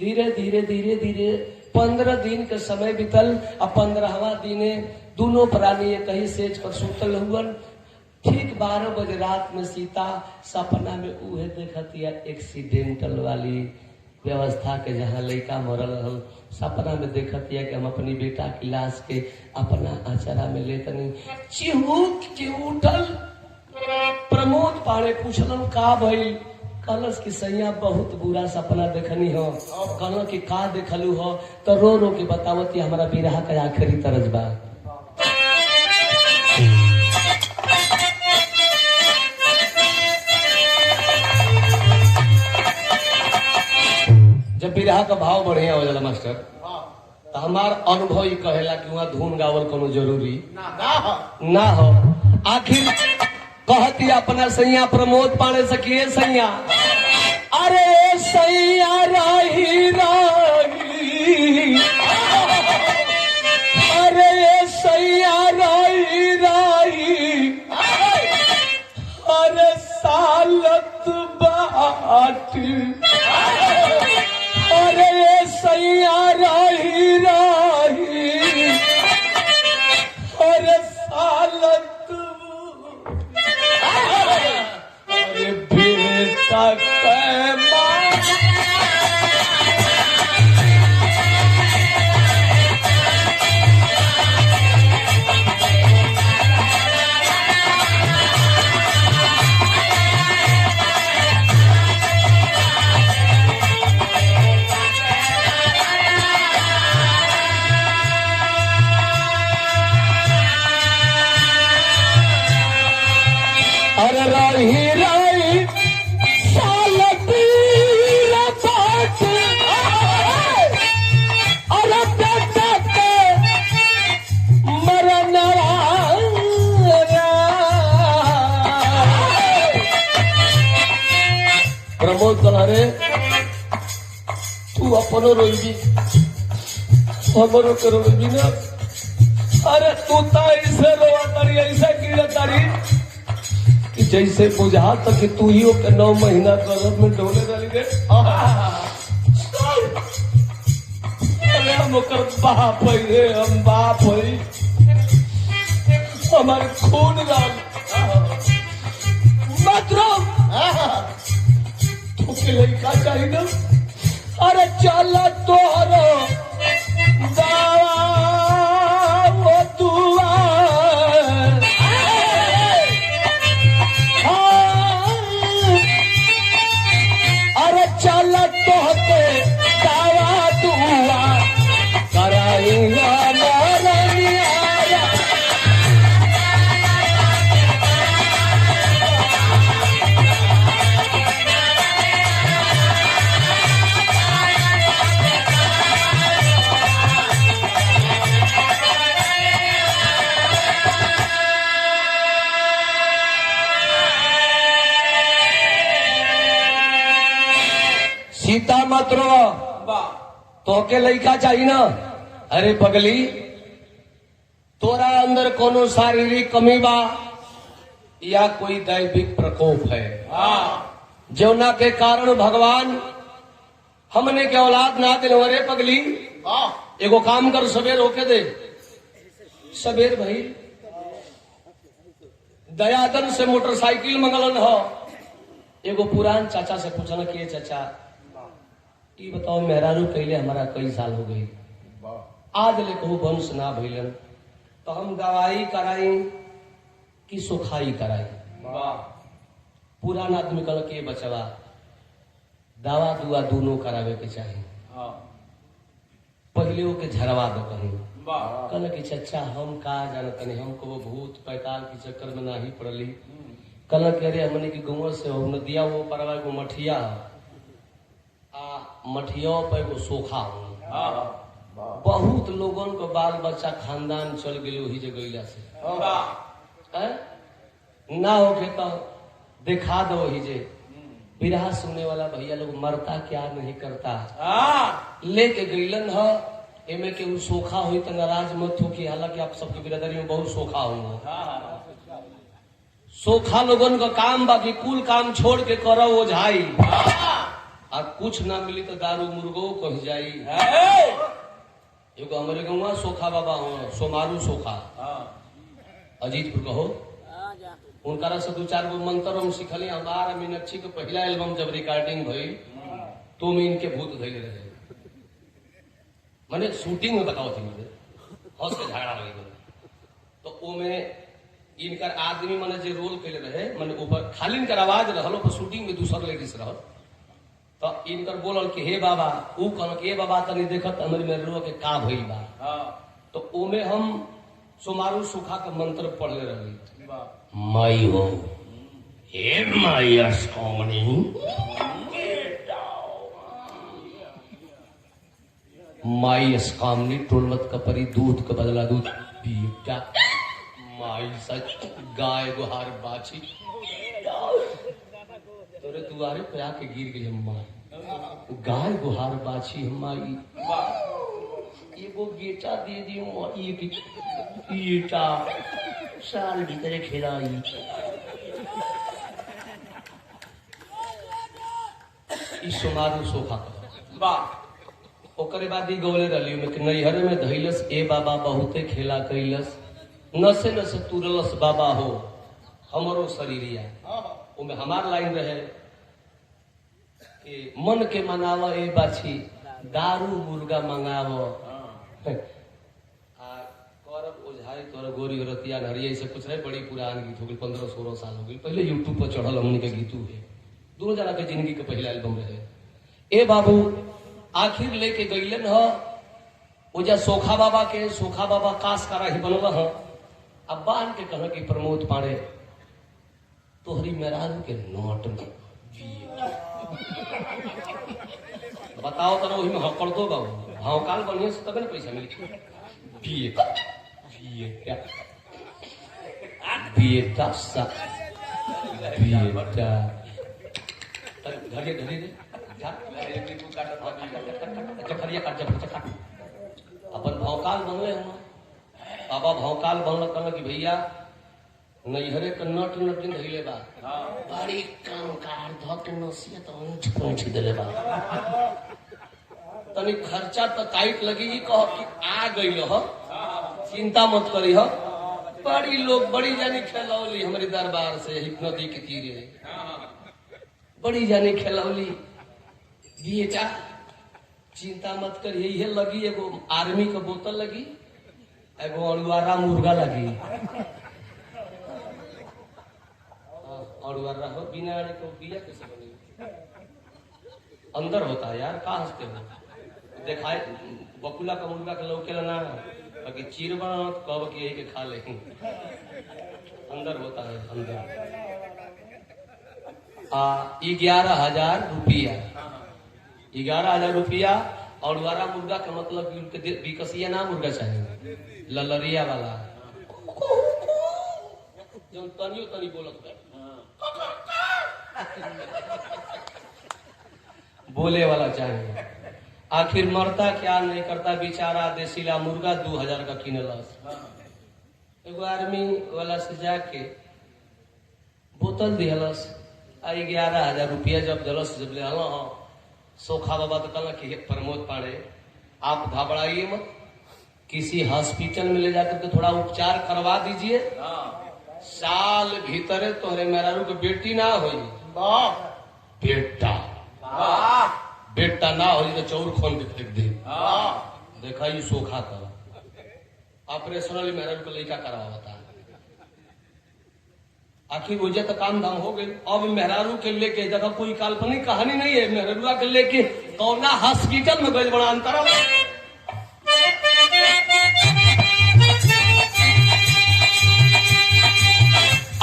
Speaker 1: धीरे धीरे धीरे धीरे 15 दिन के समय बीतल, और 15वां दिने दोनों प्राणी कहीं सेज पर सुतल हुअन। ठीक 12 बजे रात में सीता सपना में उहे देखतिया एक्सीडेंटल वाली व्यवस्था के, जहाँ लड़का मरल रहल, सपना में देखतिया कि हम अपनी बेटा की लाश के अपना आचरा में लेतनी। चिहूक के उठल, प्रमोद पाड़े पूछलन का भइल, कहलस कि सैया बहुत बुरा सपना देखनी हो। कहल कि का देखलू हो, तो रो रो के बतावती हमारा बिरहा का आखिरी तरज बा। जब बिरहा का भाव बढ़िया हो जाला मास्टर, तो हमार अनुभव ही कहेला कि वहाँ धुन गावल कोनो जरूरी ना हो। आखिर कहती अपना सैया प्रमोद पाड़े सकिए सैया, अरे सैया राही राही, अरे सैया राही राही, अरे सालत बाट, अरे सैया राही राही, अरे सालत, अरे बेटा कैमा अरे रही रही सालती बात अरे बेटा के मरना प्रमोद कलारे तू अपनो रोईबी हमरो करो रोईबी ना। अरे तू तो ऐसे रोआ तारी ऐसे कीड़ा तारी कि जैसे बुझा तक कि तू ही के 9 महीना गर्भ में डोले डाली दे। अरे हम ओकर बाप है रे, हम बाप है, हमारे खून लाल मतलब तू के लड़का चाहिए ना। अरे चल तोहरो दावा वो दुआ अरे चल तोहके दावा दुआ कराईला मरनिया। सीता मत रो, तो के लड़का चाहिए ना। अरे पगली तोरा अंदर कोनो शारीरिक कमी बा या कोई दैविक प्रकोप है जौना के कारण भगवान हमने के औलाद ना दिल। अरे पगली एगो काम कर, सवेर होके दे सवेर भाई दयादन से मोटरसाइकिल मंगलन हो। एगो पुरान चाचा से पूछना कि चाचा ये बताओ मेहरारू पहले हमारा कई साल हो गई, आज ले कहू वंश ना भइलन, तो हम दवाई कराई कि सुखाई कराई। पुराना आदमी कहल के बचवा दवा दुआ दोनों करावे के चाहिए, पहले के झरवा दो कहीं। कहल कि चचा हम का जानते नहीं, हमको वो भूत पैताल के चक्कर में ना ही पड़ली। कहल के अरे हमने की गाँव से हो नदिया वो परवा को मठिया मठिया पे एगो सोखा हो, बहुत लोगन को बाल बच्चा खानदान चल गए वही जगह से ना होके तो दिखा दो वही जे बिरहा सुनने वाला भैया लोग मरता क्या नहीं करता लेके गईलन ह। एमे के उ सोखा हुई तो नाराज मत हो कि हालांकि आप सबके बिरादरी में बहुत सोखा होगा। सोखा लोगन का काम बाकी कुल काम छोड़ के करो ओझाई, और कुछ ना मिली तो दारू मुर्गो कह जाई। एगो हमारे गाँव सोखा बाबा हो, सोमारू सोखा अजीतपुर कहो, उनका से 2-4 गो मंत्र हम सीखली। हमारा मीनाक्षी के पहला एल्बम जब रिकॉर्डिंग भई तो में इनके भूत धैले रहे, मैंने शूटिंग में बताओ थी मुझे हौस के झगड़ा लगे तो वो में इनकर आदमी मैंने जो रोल कैले रहे मैंने ऊपर खाली इनकर आवाज रहल, पर शूटिंग में दूसर लेडीज रहल। तो इनकर बोलल कि हे बाबा, ऊ कहल कि हे बाबा तनी देखत हमरे में रो के का भइल बा। तो ओमे हम सोमारू सुखा का मंत्र पढ़ले रही। माई हो हे माई अस्कोमनी माई अस्कामनी टोलवत का परी दूध का बदला दूध पीटा माई सच गाय गुहार बाछी तोरे दुआरे पे आके गिर गई अम्मा गाय गुहार बाछी हमारी एगो गेटा दे दियो ईटा साल भीतर खिलाई। सोमारू सोखा ओकरे बाद गौले रही में नैहर में धैलस ए बाबा बहुते खेला कैलस, नसे नसे तुरलस बाबा हो हमारो शरीरिया। उमे हमार लाइन रहे कि मन के मनाव ए बाछी दारू मुर्गा मंगाव करब ओझाई तोर गोरी रतिया नरिया से कुछ रहे। बड़ी पुरान गीत हो गई, 15-16 साल हो गई। पहले यूट्यूब पर चढ़ल हमने के गीतू है, दोनों जना के जिंदगी के पहला एल्बम रहे। ए बाबू आखिर लेके गईलन ह ओजा सोखा बाबा के, सोखा बाबा काश करा ही बनल ह। अब बान के कह कि प्रमोद पाड़े तोहरी मेहरारू के नोट में बताओ तो वही में हकड़ दो गाँव भौकाल बढ़िया से तब ना पैसा मिली बेटा घड़िया घड़ी दे अपन भौकाल बनले हम बाबा भौकाल बनल कहल कि भैया नैहरे के नट नटिन धैले बा बड़ी कंकार धक नसीहत ऊंच पहुंच देले बा तनी खर्चा तो टाइट लगी ही कह कि आ गई हो चिंता मत करी हो बड़ी लोग बड़ी जानी खेलौली हमारे दरबार से नदी के तीरे बड़ी जानी खेलौली बेटा चिंता मत कर यही लगी एगो आर्मी के बोतल लगी एगो अड़ुआरा मुर्गा लगी अड़ुआरा हो बिना अड़े को बिया कैसे बनेगी अंदर होता है यार कहाँ हंसते हो देखाए बकुला का मुर्गा के लौके ना बाकी चीर बना कब की यही के खा ले अंदर होता है अंदर 11,000 रुपया 11,000 रुपया और वारा मुर्गा का मतलब उनके विकसिया ना मुर्गा चाहिए ललरिया वाला जो तनियो तनी बोलत बोले वाला चाहिए आखिर मरता क्या नहीं करता बेचारा देसीला मुर्गा 2,000 का किनलस एगो आर्मी वाला से जाके बोतल दिहलस 11,000 रुपया जब दलस जब ले सोखा बाबा तो कहला कि प्रमोद पांडे आप घबराइए मत किसी हॉस्पिटल में ले जाकर के थोड़ा उपचार करवा दीजिए साल भीतर तोहरे मेहरारू के बेटी ना होई बेटा बेटा ना हो तो चौर खोल के फेंक दे देखा ये सोखा था ऑपरेशनली मेहरारू को लड़का करवा था आखिर वजह तो काम धाम हो गई अब मेहरारू के लेके जगह कोई काल्पनिक कहानी नहीं है मेहरुआ के लेके कौना हॉस्पिटल में गई बड़ा अंतर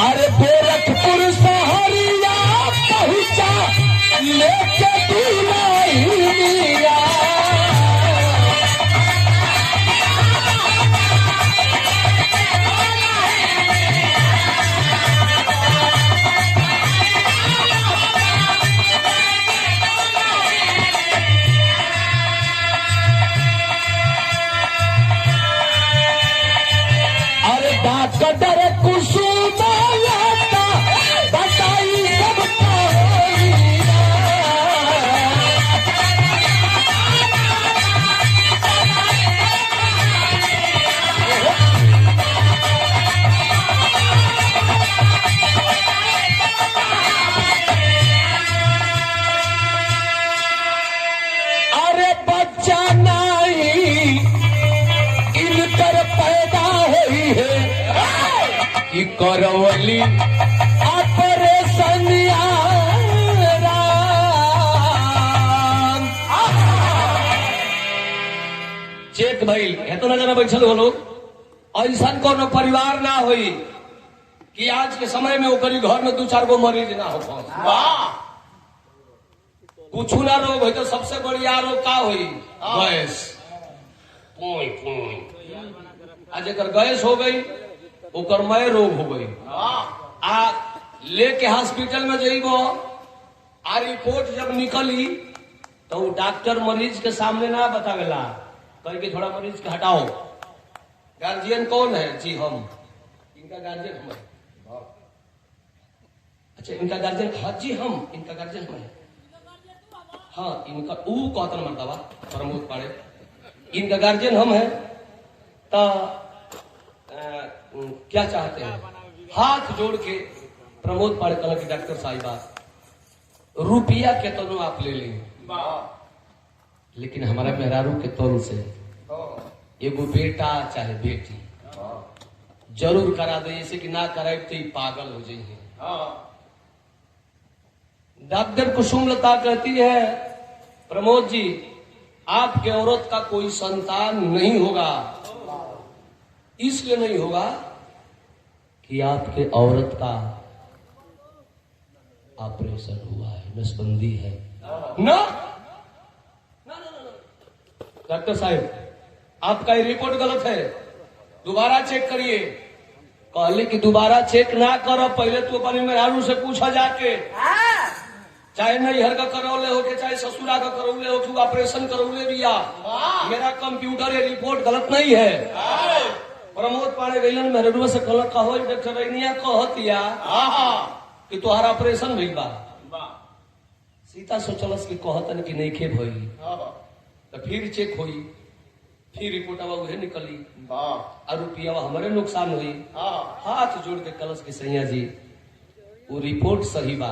Speaker 1: अरे गोरखपुर सहरिया पहुंचा लेके दूल्हा कदर कुसुम बताई सबको अरे बच्चा नहीं इनकर पैदा हुई है कि करवली ऑपरेशन चेक भइल है तो ना जाना बैठल हो लोग ऐसा कोनो परिवार ना हुई कि आज के समय में ओकरी घर में 2-4 गो मरीज ना हो कुछ ना रोग हो तो सबसे बढ़िया रोग का हुई गैस आज एक गैस हो गई ओकर मय रोग हो गई आ लेके हॉस्पिटल में जइबो आ रिपोर्ट जब निकली तो वो डॉक्टर मरीज के सामने ना बतावेला कह के थोड़ा मरीज के हटाओ गार्जियन कौन है जी हम इनका गार्जियन हम है अच्छा इनका गार्जियन हाँ जी हम इनका गार्जियन हम है हाँ इनका ऊ कौतन मरतबा प्रमोद पांडे इनका गार्जियन हम है तो क्या चाहते हैं हाथ जोड़ के प्रमोद पांडे कहला कि डॉक्टर साहिबा रुपया के तो आप ले लेंगे लेकिन हमारा मेहरारू के तौर से एगो बेटा चाहे बेटी जरूर करा दे जैसे कि ना कराए तो ही पागल हो जाइए डॉक्टर कुसुमलता कहती है प्रमोद जी आपके औरत का कोई संतान नहीं होगा इसलिए नहीं होगा कि आपके औरत का ऑपरेशन हुआ है, नसबंदी है ना। डॉक्टर साहब आपका ये रिपोर्ट गलत है, दोबारा चेक करिए। कहली कि दोबारा चेक ना करो, पहले तू अपने मेहरारू से पूछा जाके, चाहे नैहर का करौले हो के चाहे ससुरा का करौले हो कि ऑपरेशन करौले दिया। मेरा कंप्यूटर ये रिपोर्ट गलत नहीं है। प्रमोद पाड़े गईलन मेहरुआ से कहो डॉक्टर कहतिया कि तुहार ऑपरेशन भइल बा। सीता सोचलस कि कहतन कि नहीं खे भइल, तो फिर चेक हुई, फिर रिपोर्ट उहे निकली और रुपया हमारे नुकसान हुई। हाथ जोड़ के कलश की सैया जी वो रिपोर्ट सही बा,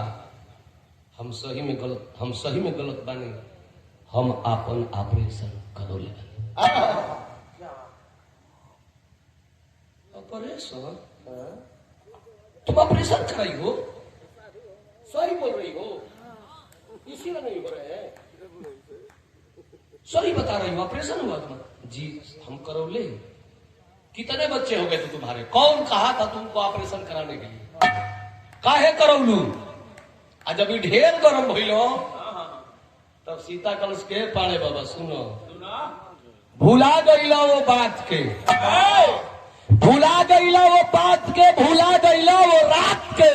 Speaker 1: हम सही में गलत बानी, हम आपन ऑपरेशन करौले बानी। ऑपरेशन? तुम ऑपरेशन कराई हो? सही बोल रही हो, इसीलिए नहीं हो रहे हैं। सही बता रही हो, ऑपरेशन हुआ तुम्हारा? जी हम करौले। कितने बच्चे हो गए थे तुम्हारे? कौन कहा था तुमको ऑपरेशन कराने के लिए? काहे करौलू? जब ढेर गरम भइलो तब सीता कलश के पाड़े बाबा सुनो, भुला गईला वो बात के, भुला गईला वो बात के, भुला गईला वो रात के,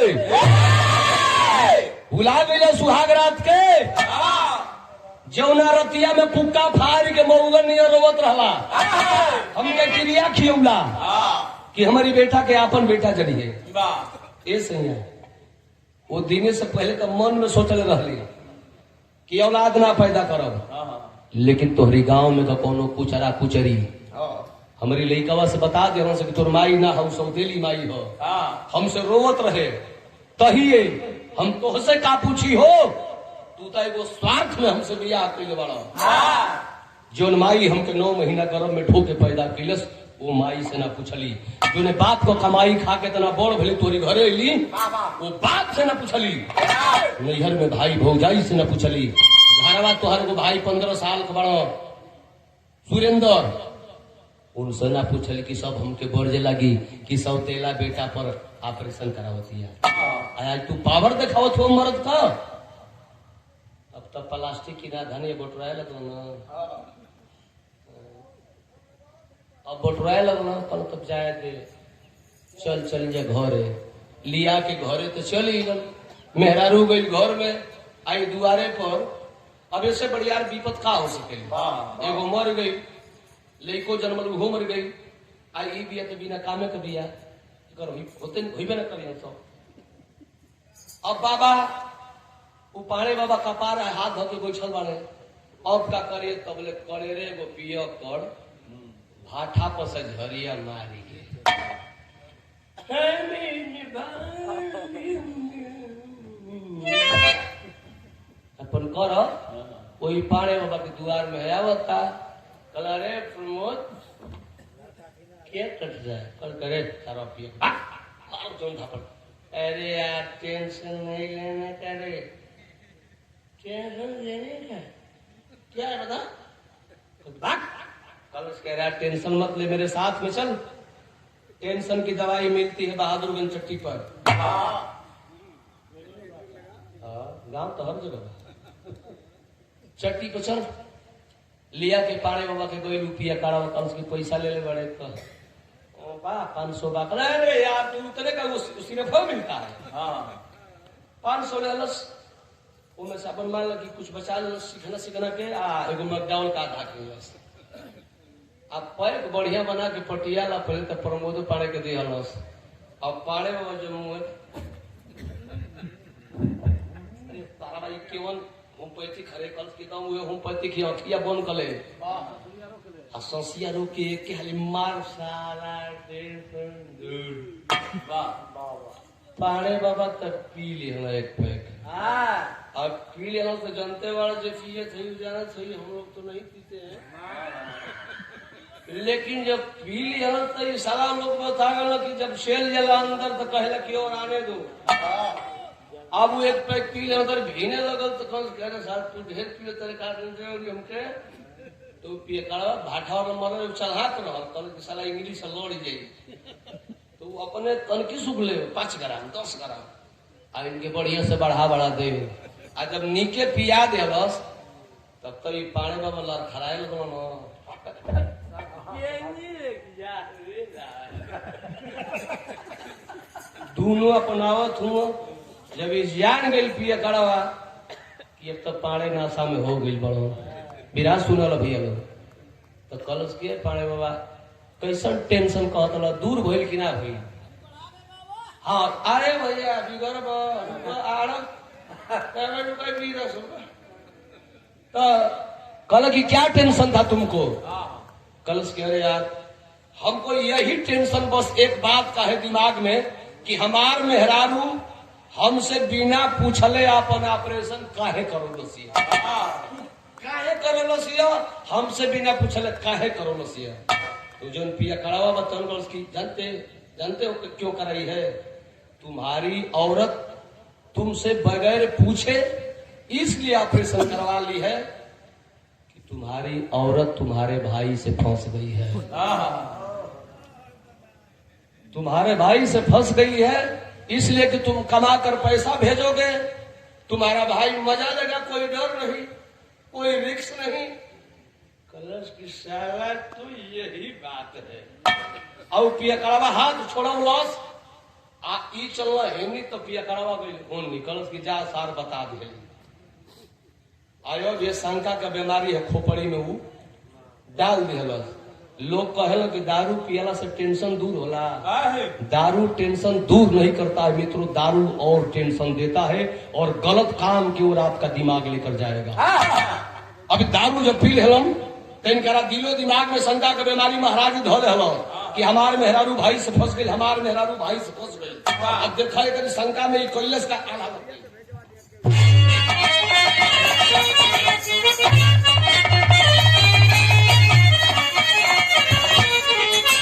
Speaker 1: भुला गईला सुहाग रात के। जौना रतिया में कुक्का फाड़ के मऊगन नियर रोवत रहला, हमके क्रिया खियौला कि हमारी बेटा के आपन बेटा जड़िए। ए सैया वो दिने से पहले तो मन में सोचल रहली कि औलाद ना पैदा करब, लेकिन तोहरी गांव में तो कोनो कुचरा कुचरी हमारी लइकवा से बता दे हमसे कि तोर माई ना हो, सौतेली माई हो, हमसे रोवत रहे। तहिए हम तोहसे का पूछी हो, तू तो एगो स्वार्थ में हमसे बियाह कइले बाड़ा। जोन माई हमके 9 महीना गर्भ में ठोके पैदा कइलस वो माई से ना पूछली, जोने बाप को कमाई खा के तना बड़ भले तोरी घरे अली वो बाप से ना पूछली, नैहर में भाई भौजाई से ना पूछली, घरवा तोहर को भाई 15 साल का बड़ा सुरेंद्र उनसे ना पूछली कि सब हमके बर्जे लगी कि सौतेला बेटा पर ऑपरेशन करावती है। आज तू पावर दिखावत हो मर्द का, अब तो प्लास्टिक की राजधानी बटुराए लगल ना, अब बटुराए लगल कल तब जाए दे, चल जा घरे, लिया के घरे तो चल गल, मेहरारू गई घर में, आई दुआरे पर। अब ऐसे बढ़िया विपत का हो सके, एगो मर गई, लइको जन्मल उहो मर गई, आई ई बिया तो बिना कामे के बिया होते होइबे न करिए। तो अब बाबा वो पाड़े बाबा कपार हाथ धो के बैठल बाड़े, अब का करे तबले करे रे एगो पिय कर भाठा पर से झरिया मारी अपन कर वही पाड़े बाबा के द्वार में आवता, कला रे प्रमोद क्या कट जाए, कल करे तारा पिया जोन थापड़। अरे यार टेंशन नहीं लेने का रे, टेंशन लेने का क्या है बता? कल कह रहा टेंशन मत ले, मेरे साथ में चल, टेंशन की दवाई मिलती है बहादुरगंज चट्टी पर। गांव तो हर जगह चट्टी पर चल, लिया के पाड़े बाबा के 2 रुपया काड़ा कल उसकी पैसा ले बड़े तो 500 बा। अरे यार तू उतने का उसी में फल मिलता है। 500 ले लस, वो में से अपन मान लो कि कुछ बचा लो सीखना के एगो मैकडॉनल्ड का आधा खिलस। अब पैक बढ़िया बना के पटिया ला पहले तो प्रमोदो पाड़े के दिया लस। अब पाड़े बाबा जो मुँह अरे तारा भाई केवन होम्योपैथी खरे कल के गाँव हुए होम्योपैथी की अखिया बंद कले ससिया रोके के हाली मार सारा पाड़े बाबा तक पी लिया एक पैक। अब पी लिया तो जनते वाला जो पिए थे जाना सही, हम लोग तो नहीं पीते हैं, लेकिन जब पी लिया तो ये सारा लोग बता गया कि जब शेल जला अंदर तो कहला कि और आने दो। अब वो एक पैक पी लिया उधर भीने लगल तो कौन कह रहे साहब तू ढेर पी तेरे काटने हमके तो पिए काड़ा भाठा और मर चढ़ात रहा कल साला इंग्लिश लड़ जाये तो अपने तनकी सुख ले 5 ग्राम 10 ग्राम आ इनके बढ़िया से बढ़ा दे। आ जब नीके पिया देलस तब तो ये पानी बाबा लड़खड़ाए दोनों अपनावत हुआ। जब इस जान गई पिया कड़वा कि अब तो पानी नाशा में हो गई बड़ो विराज सुनल भैया लोग तो कल के पानी बाबा कैसन टेंशन कहता दूर भइल कि ना भइल। हाँ अरे भैया बिगड़ तो कल की क्या टेंशन था तुमको? कल कह रहे यार हमको यही टेंशन बस एक बात का है दिमाग में कि हमार मेहरारू हमसे बिना पूछले अपन ऑपरेशन काहे करो लसिया, काहे करो लसिया, हमसे बिना पूछले काहे करो लसिया। तो जो पिया कड़ावा बताओ उसकी जानते हो क्यों कराई है? तुम्हारी औरत तुमसे बगैर पूछे इसलिए ऑपरेशन करवा ली है कि तुम्हारी औरत तुम्हारे भाई से फंस गई है। तुम्हारे भाई से फंस गई है इसलिए कि तुम कमा कर पैसा भेजोगे, तुम्हारा भाई मजा लेगा, कोई डर नहीं, कोई रिस्क नहीं। कलश की साला तो यही बात है। और पिया कड़ावा हाथ छोड़ा लॉस आ ई चलना है नहीं तो पिया कड़ावा गई फोन निकल की जा सार बता दे। आयो ये शंका का बीमारी है खोपड़ी में वो डाल दिहलस। लोग कहल कि दारू पियला से टेंशन दूर होला। दारू टेंशन दूर नहीं करता है मित्रों, दारू और टेंशन देता है और गलत काम की ओर आपका दिमाग लेकर जाएगा। अभी दारू जब पी लेलम तो इनका दिलो दिमाग में शंका का बीमारी महाराज धो ले कि हमारे मेहरारू भाई से फंस गई, हमारे मेहरारू भाई से फंस गई। अब देखा है शंका में कैलस का आला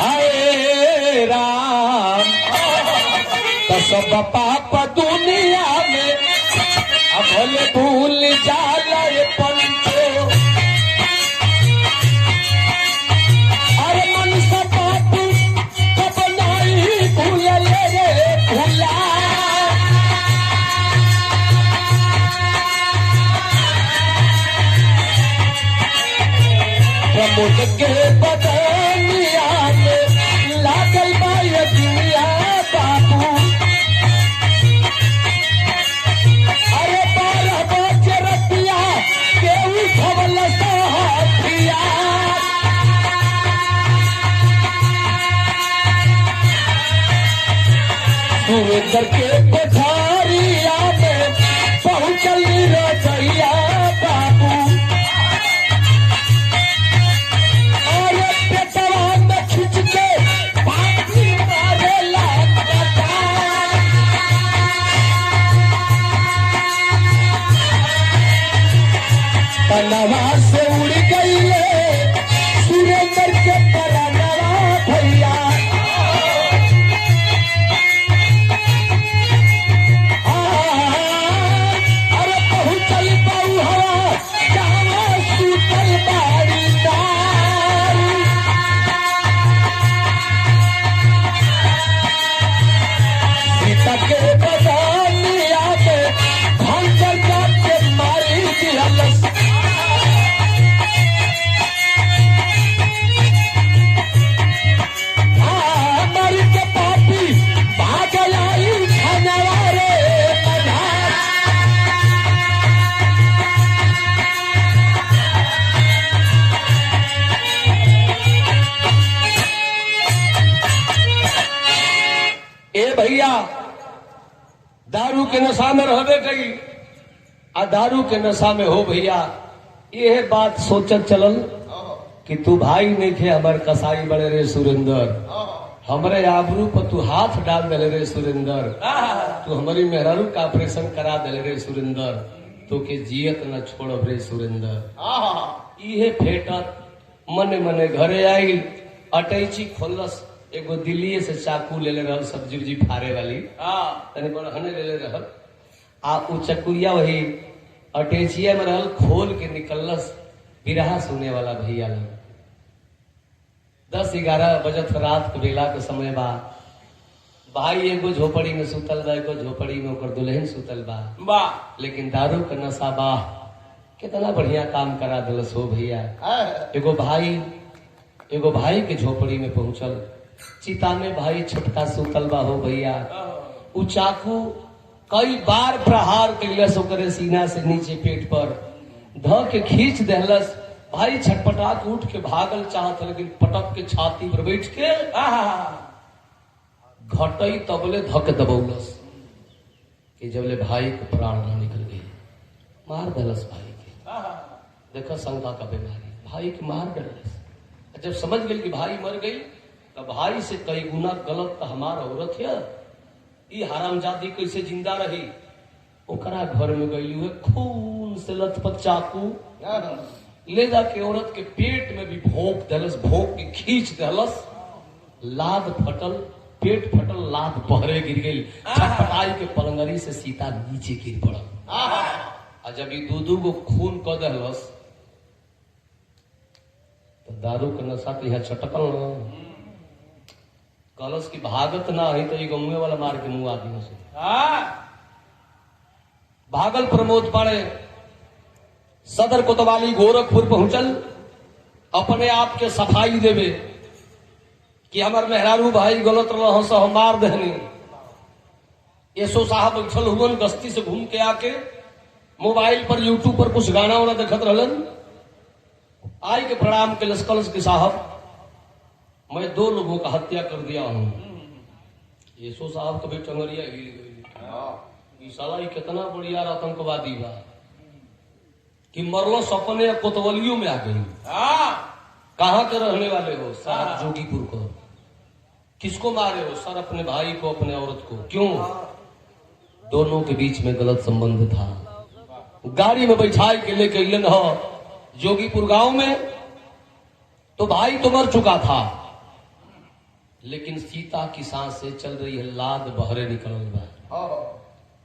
Speaker 1: हाय राम तो सब पाप दुनिया में अब भूल जाला ये पंचो। अरे मन से पाप कब नहीं भूले रे भूला। प्रमोद के बदनिया में लागल बा ये दुनिया बाबू। अरे 12 बजे रतिया के उठवल सहतिया। सुरेंद्र के कोठारिया में पहुंचल रजैया बाबू। नवा से उड़ गई सुरेंद्र के परनवा भैया। अरे पहुंचल बहुआ जहाँ सुतल बाड़ी दारू। सीता के बदनिया में भंजर के मारी दिहलस। भैया दारू के नशा में रहबे कई आ दारू के नशा में हो भैया ये बात सोचत चलल कि तू भाई नहीं थे हमारे कसाई बड़े रे सुरेंद्र, हमारे आबरू पर तू हाथ डाल दे रे सुरेंद्र, तू हमारी मेहरारू का ऑपरेशन करा दे रे सुरेंद्र, तो के जियत न छोड़ रे सुरेंद्र। ये फेटत मने मने घरे आई अटैची खोलस एगो दिल्ली से चाकू ले रहल सब्जी उब्जी फाड़े वाली तनी बड़हने ले रहल आ उ चकुया वही अटैचिया में रहल खोल के निकलस बिरहा सुने वाला भैया लोग। 10-11 बजत रात के बेला के समय बा भाई एगो झोपड़ी में सुतल बा, एगो झोपड़ी में ओकर दुल्हन सुतल बा, लेकिन दारू का नशा बा। कितना बढ़िया काम करा दिलस हो भैया। एगो भाई के झोपड़ी में पहुंचल, चिता में भाई छोटका सुतल बा हो भैया। उ चाकू कई बार प्रहार कैलस ओकरे सीना से नीचे पेट पर ध के खींच देहलस। भाई छटपटा के उठ के भागल चाहत, लेकिन पटक के छाती पर बैठ के घटई तबले धक दबौलस कि जबले भाई के प्राण न निकल गए, मार दलस भाई के। देखो शंका का बीमारी, भाई के मार डलस। जब समझ गई कि भाई मर गई, तो भाई से कई गुना गलत तो हमारा औरत है, ये हरामजादी कैसे जिंदा रही। ओकरा घर में गई हुए खून से लथपथ चाकू ले जाके औरत के पेट में भी भोंक दलस, भोंक के खींच दलस। लाद फटल, पेट फटल, लाद बहरे गिर गई। छटपटाई के पलंगरी से सीता नीचे गिर पड़ल। और जब ये दूधू को खून क दहलस, तो दारू के नशा तो यहाँ चटकल न कलश की भागत ना है, तो ये गमुए वाला मार के मुंह आदमी से भागल। प्रमोद पाड़े सदर कोतवाली गोरखपुर पहुंचल, अपने आप के सफाई देवे कि हमार मेहरारू भाई गलत रह सह मार दहनी। एसो साहब बैठल हुवन, गस्ती से घूम के आके मोबाइल पर यूट्यूब पर कुछ गाना वाना देखत रहलन। आई के प्रणाम के लस्कलस के साहब, मैं 2 लोगों का हत्या कर दिया हूं। एसो साहब कभी टंगरिया हिल गई, साला ये कितना बढ़िया आतंकवादी बा कि मरलो सपने कोतवालियों में आ गई। कहाँ के रहने वाले हो? सर जोगीपुर को। किसको मारे हो? सर अपने भाई को, अपने औरत को। क्यों? दोनों के बीच में गलत संबंध था। गाड़ी में बैठाई के लेके अलन हो जोगीपुर गांव में, तो भाई तो मर चुका था, लेकिन सीता की सांस से चल रही है, लाद बहरे निकल बा।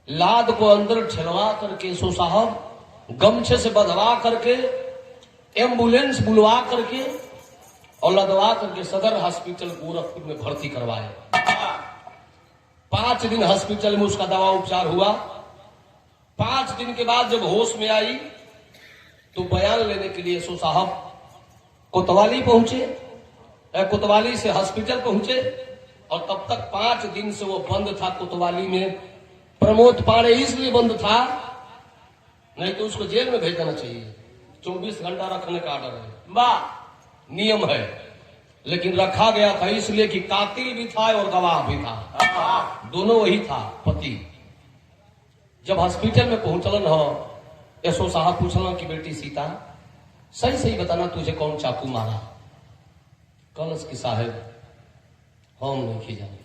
Speaker 1: लाद को अंदर ठेलवा करके सो साहब गमछे से बंधवा करके, एम्बुलेंस बुलवा करके और लदवा करके सदर हॉस्पिटल गोरखपुर में भर्ती करवाए। 5 दिन हॉस्पिटल में उसका दवा उपचार हुआ। 5 दिन के बाद जब होश में आई, तो बयान लेने के लिए सो साहब कोतवाली पहुंचे। कोतवाली से हॉस्पिटल पहुंचे, और तब तक 5 दिन से वो बंद था कोतवाली में। प्रमोद पाड़े इसलिए बंद था, नहीं तो उसको जेल में भेज देना चाहिए। 24 घंटा रखने का आर्डर है, नियम है, लेकिन रखा गया था इसलिए कि कातिल भी था और गवाह भी था, दोनों वही था, पति। जब हॉस्पिटल में पहुंचलन हो, एसओ साहब पूछलन कि बेटी सीता सही सही बताना, तुझे कौन चाकू मारा? कलश की साहेब हम नहीं जाने,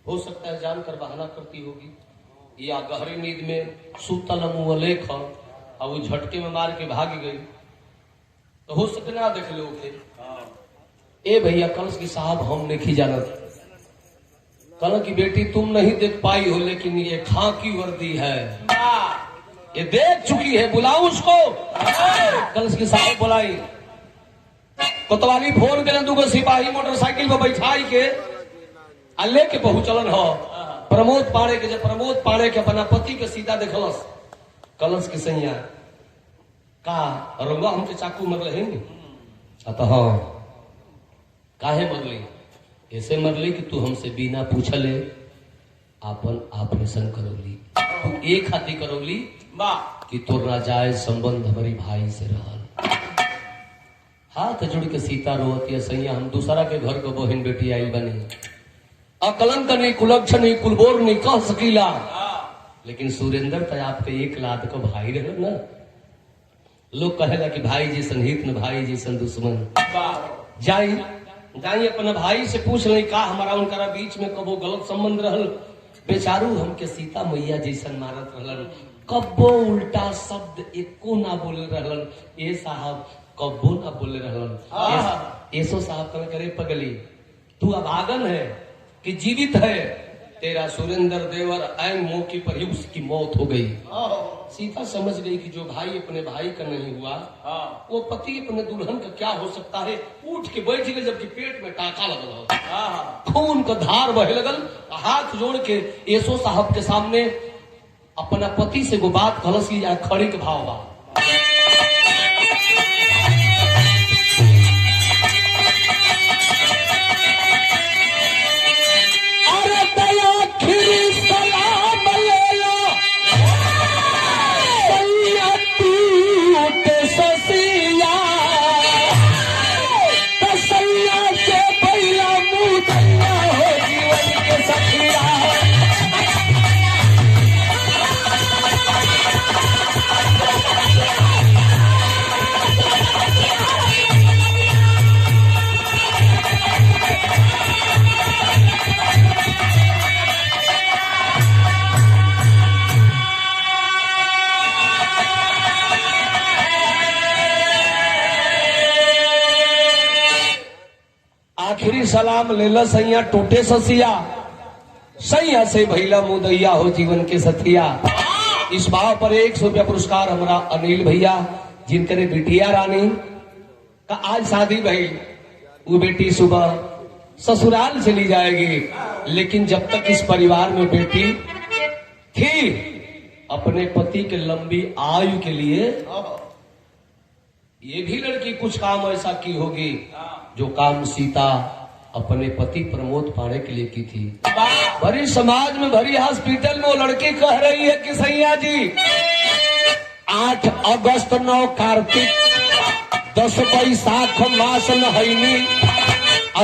Speaker 1: हो सकता है जानकर बहाना करती होगी, या गहरी नींद में सुतल मुंह लेख और वो झटके में मार के भाग गई, तो हो सकता ना देख लो थे। ए भैया कलश की साहब हम नहीं जाना। कल की बेटी तुम नहीं देख पाई हो, लेकिन ये खाकी वर्दी है, ये देख चुकी है, बुलाओ उसको। कलश की साहब बुलाई। कोतवाली फोन के 2 सिपाही मोटरसाइकिल पर बैठाई के लेके पहुंचलन हो प्रमोद पाड़े के। जब प्रमोद पाड़े के अपना पति के सीधा देखलस, कलश की सैया का रंगा हमके चाकू मरले हैं। हाँ, काहे मरली? ऐसे मरली कि तू हमसे बिना पूछले आपन ऑपरेशन करौली। तू एक हाथी करौली कि तोर नाजायज संबंध हमारी भाई से रहल। हाथ जुड़ के सीता रोवती, सैया हम दूसरा के घर को बहन बेटी आई बनी, अकलंक नहीं, कुलक्षण नहीं, कुलबोर नहीं कह सकीला, लेकिन सुरेंद्र तो आपके एक लाद को भाई रहे ना। लोग कहेला कि भाई जैसन हित न भाई जैसन दुश्मन। जाई अपने भाई से पूछ ले का हमारा उनका बीच में कबो गलत संबंध रहल। बेचारू हमके सीता मैया जैसन मारत रहलन, कब्बो उल्टा शब्द एको ना बोले रहलन। ए साहब कब्बो ना बोले रहलन। एसो साहब कहे करे पगली तू अभागन है कि जीवित है? तेरा सुरेंद्र देवर ऐन मौके पर ही उसकी मौत हो गई। सीता समझ गई कि जो भाई अपने भाई का नहीं हुआ वो पति अपने दुल्हन का क्या हो सकता है। उठ के बैठ गई, जबकि पेट में टाका लगल हो, खून का धार बहे लगल। हाथ जोड़ के यशो साहब के सामने अपना पति से वो बात खलस की खड़ी के भाव बा। आखिरी सलाम लेला सैया टूटे ससिया, सैया से भैला मुदैया हो जीवन के सथिया। इस भाव पर 100 रुपया पुरस्कार हमारा अनिल भैया, जिनके बिटिया रानी का आज शादी भई। वो बेटी सुबह ससुराल चली जाएगी, लेकिन जब तक इस परिवार में बेटी थी अपने पति के लंबी आयु के लिए ये भी लड़की कुछ काम ऐसा की होगी जो काम सीता अपने पति प्रमोद पाने के लिए की थी। भरी समाज में, भरी हॉस्पिटल में वो लड़की कह रही है कि सैया जी 8 अगस्त 9 कार्तिक 10 बैसाख मास नहैनी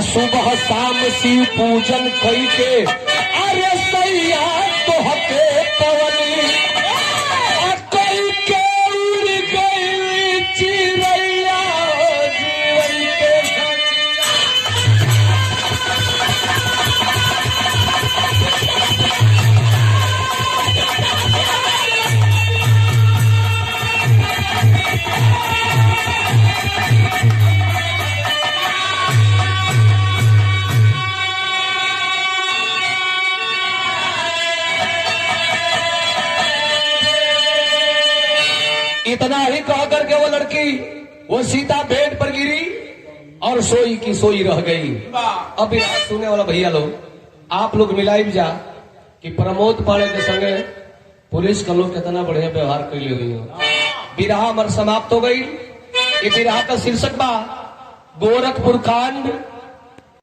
Speaker 1: सुबह शाम शिव पूजन कई के अरे सैया तो हके पवनी इतना ही कह करके वो लड़की वो सीता बेड पर गिरी और सोई की सोई रह गई। अब बात सुनने वाला भैया लोग, आप लोग मिलाई जा कि प्रमोद पाणे के संगे पुलिस का लोग कितना बढ़िया व्यवहार कर ले गई हो। बिरहा मर समाप्त हो गई। ये बिरहा का शीर्षक बा गोरखपुर कांड।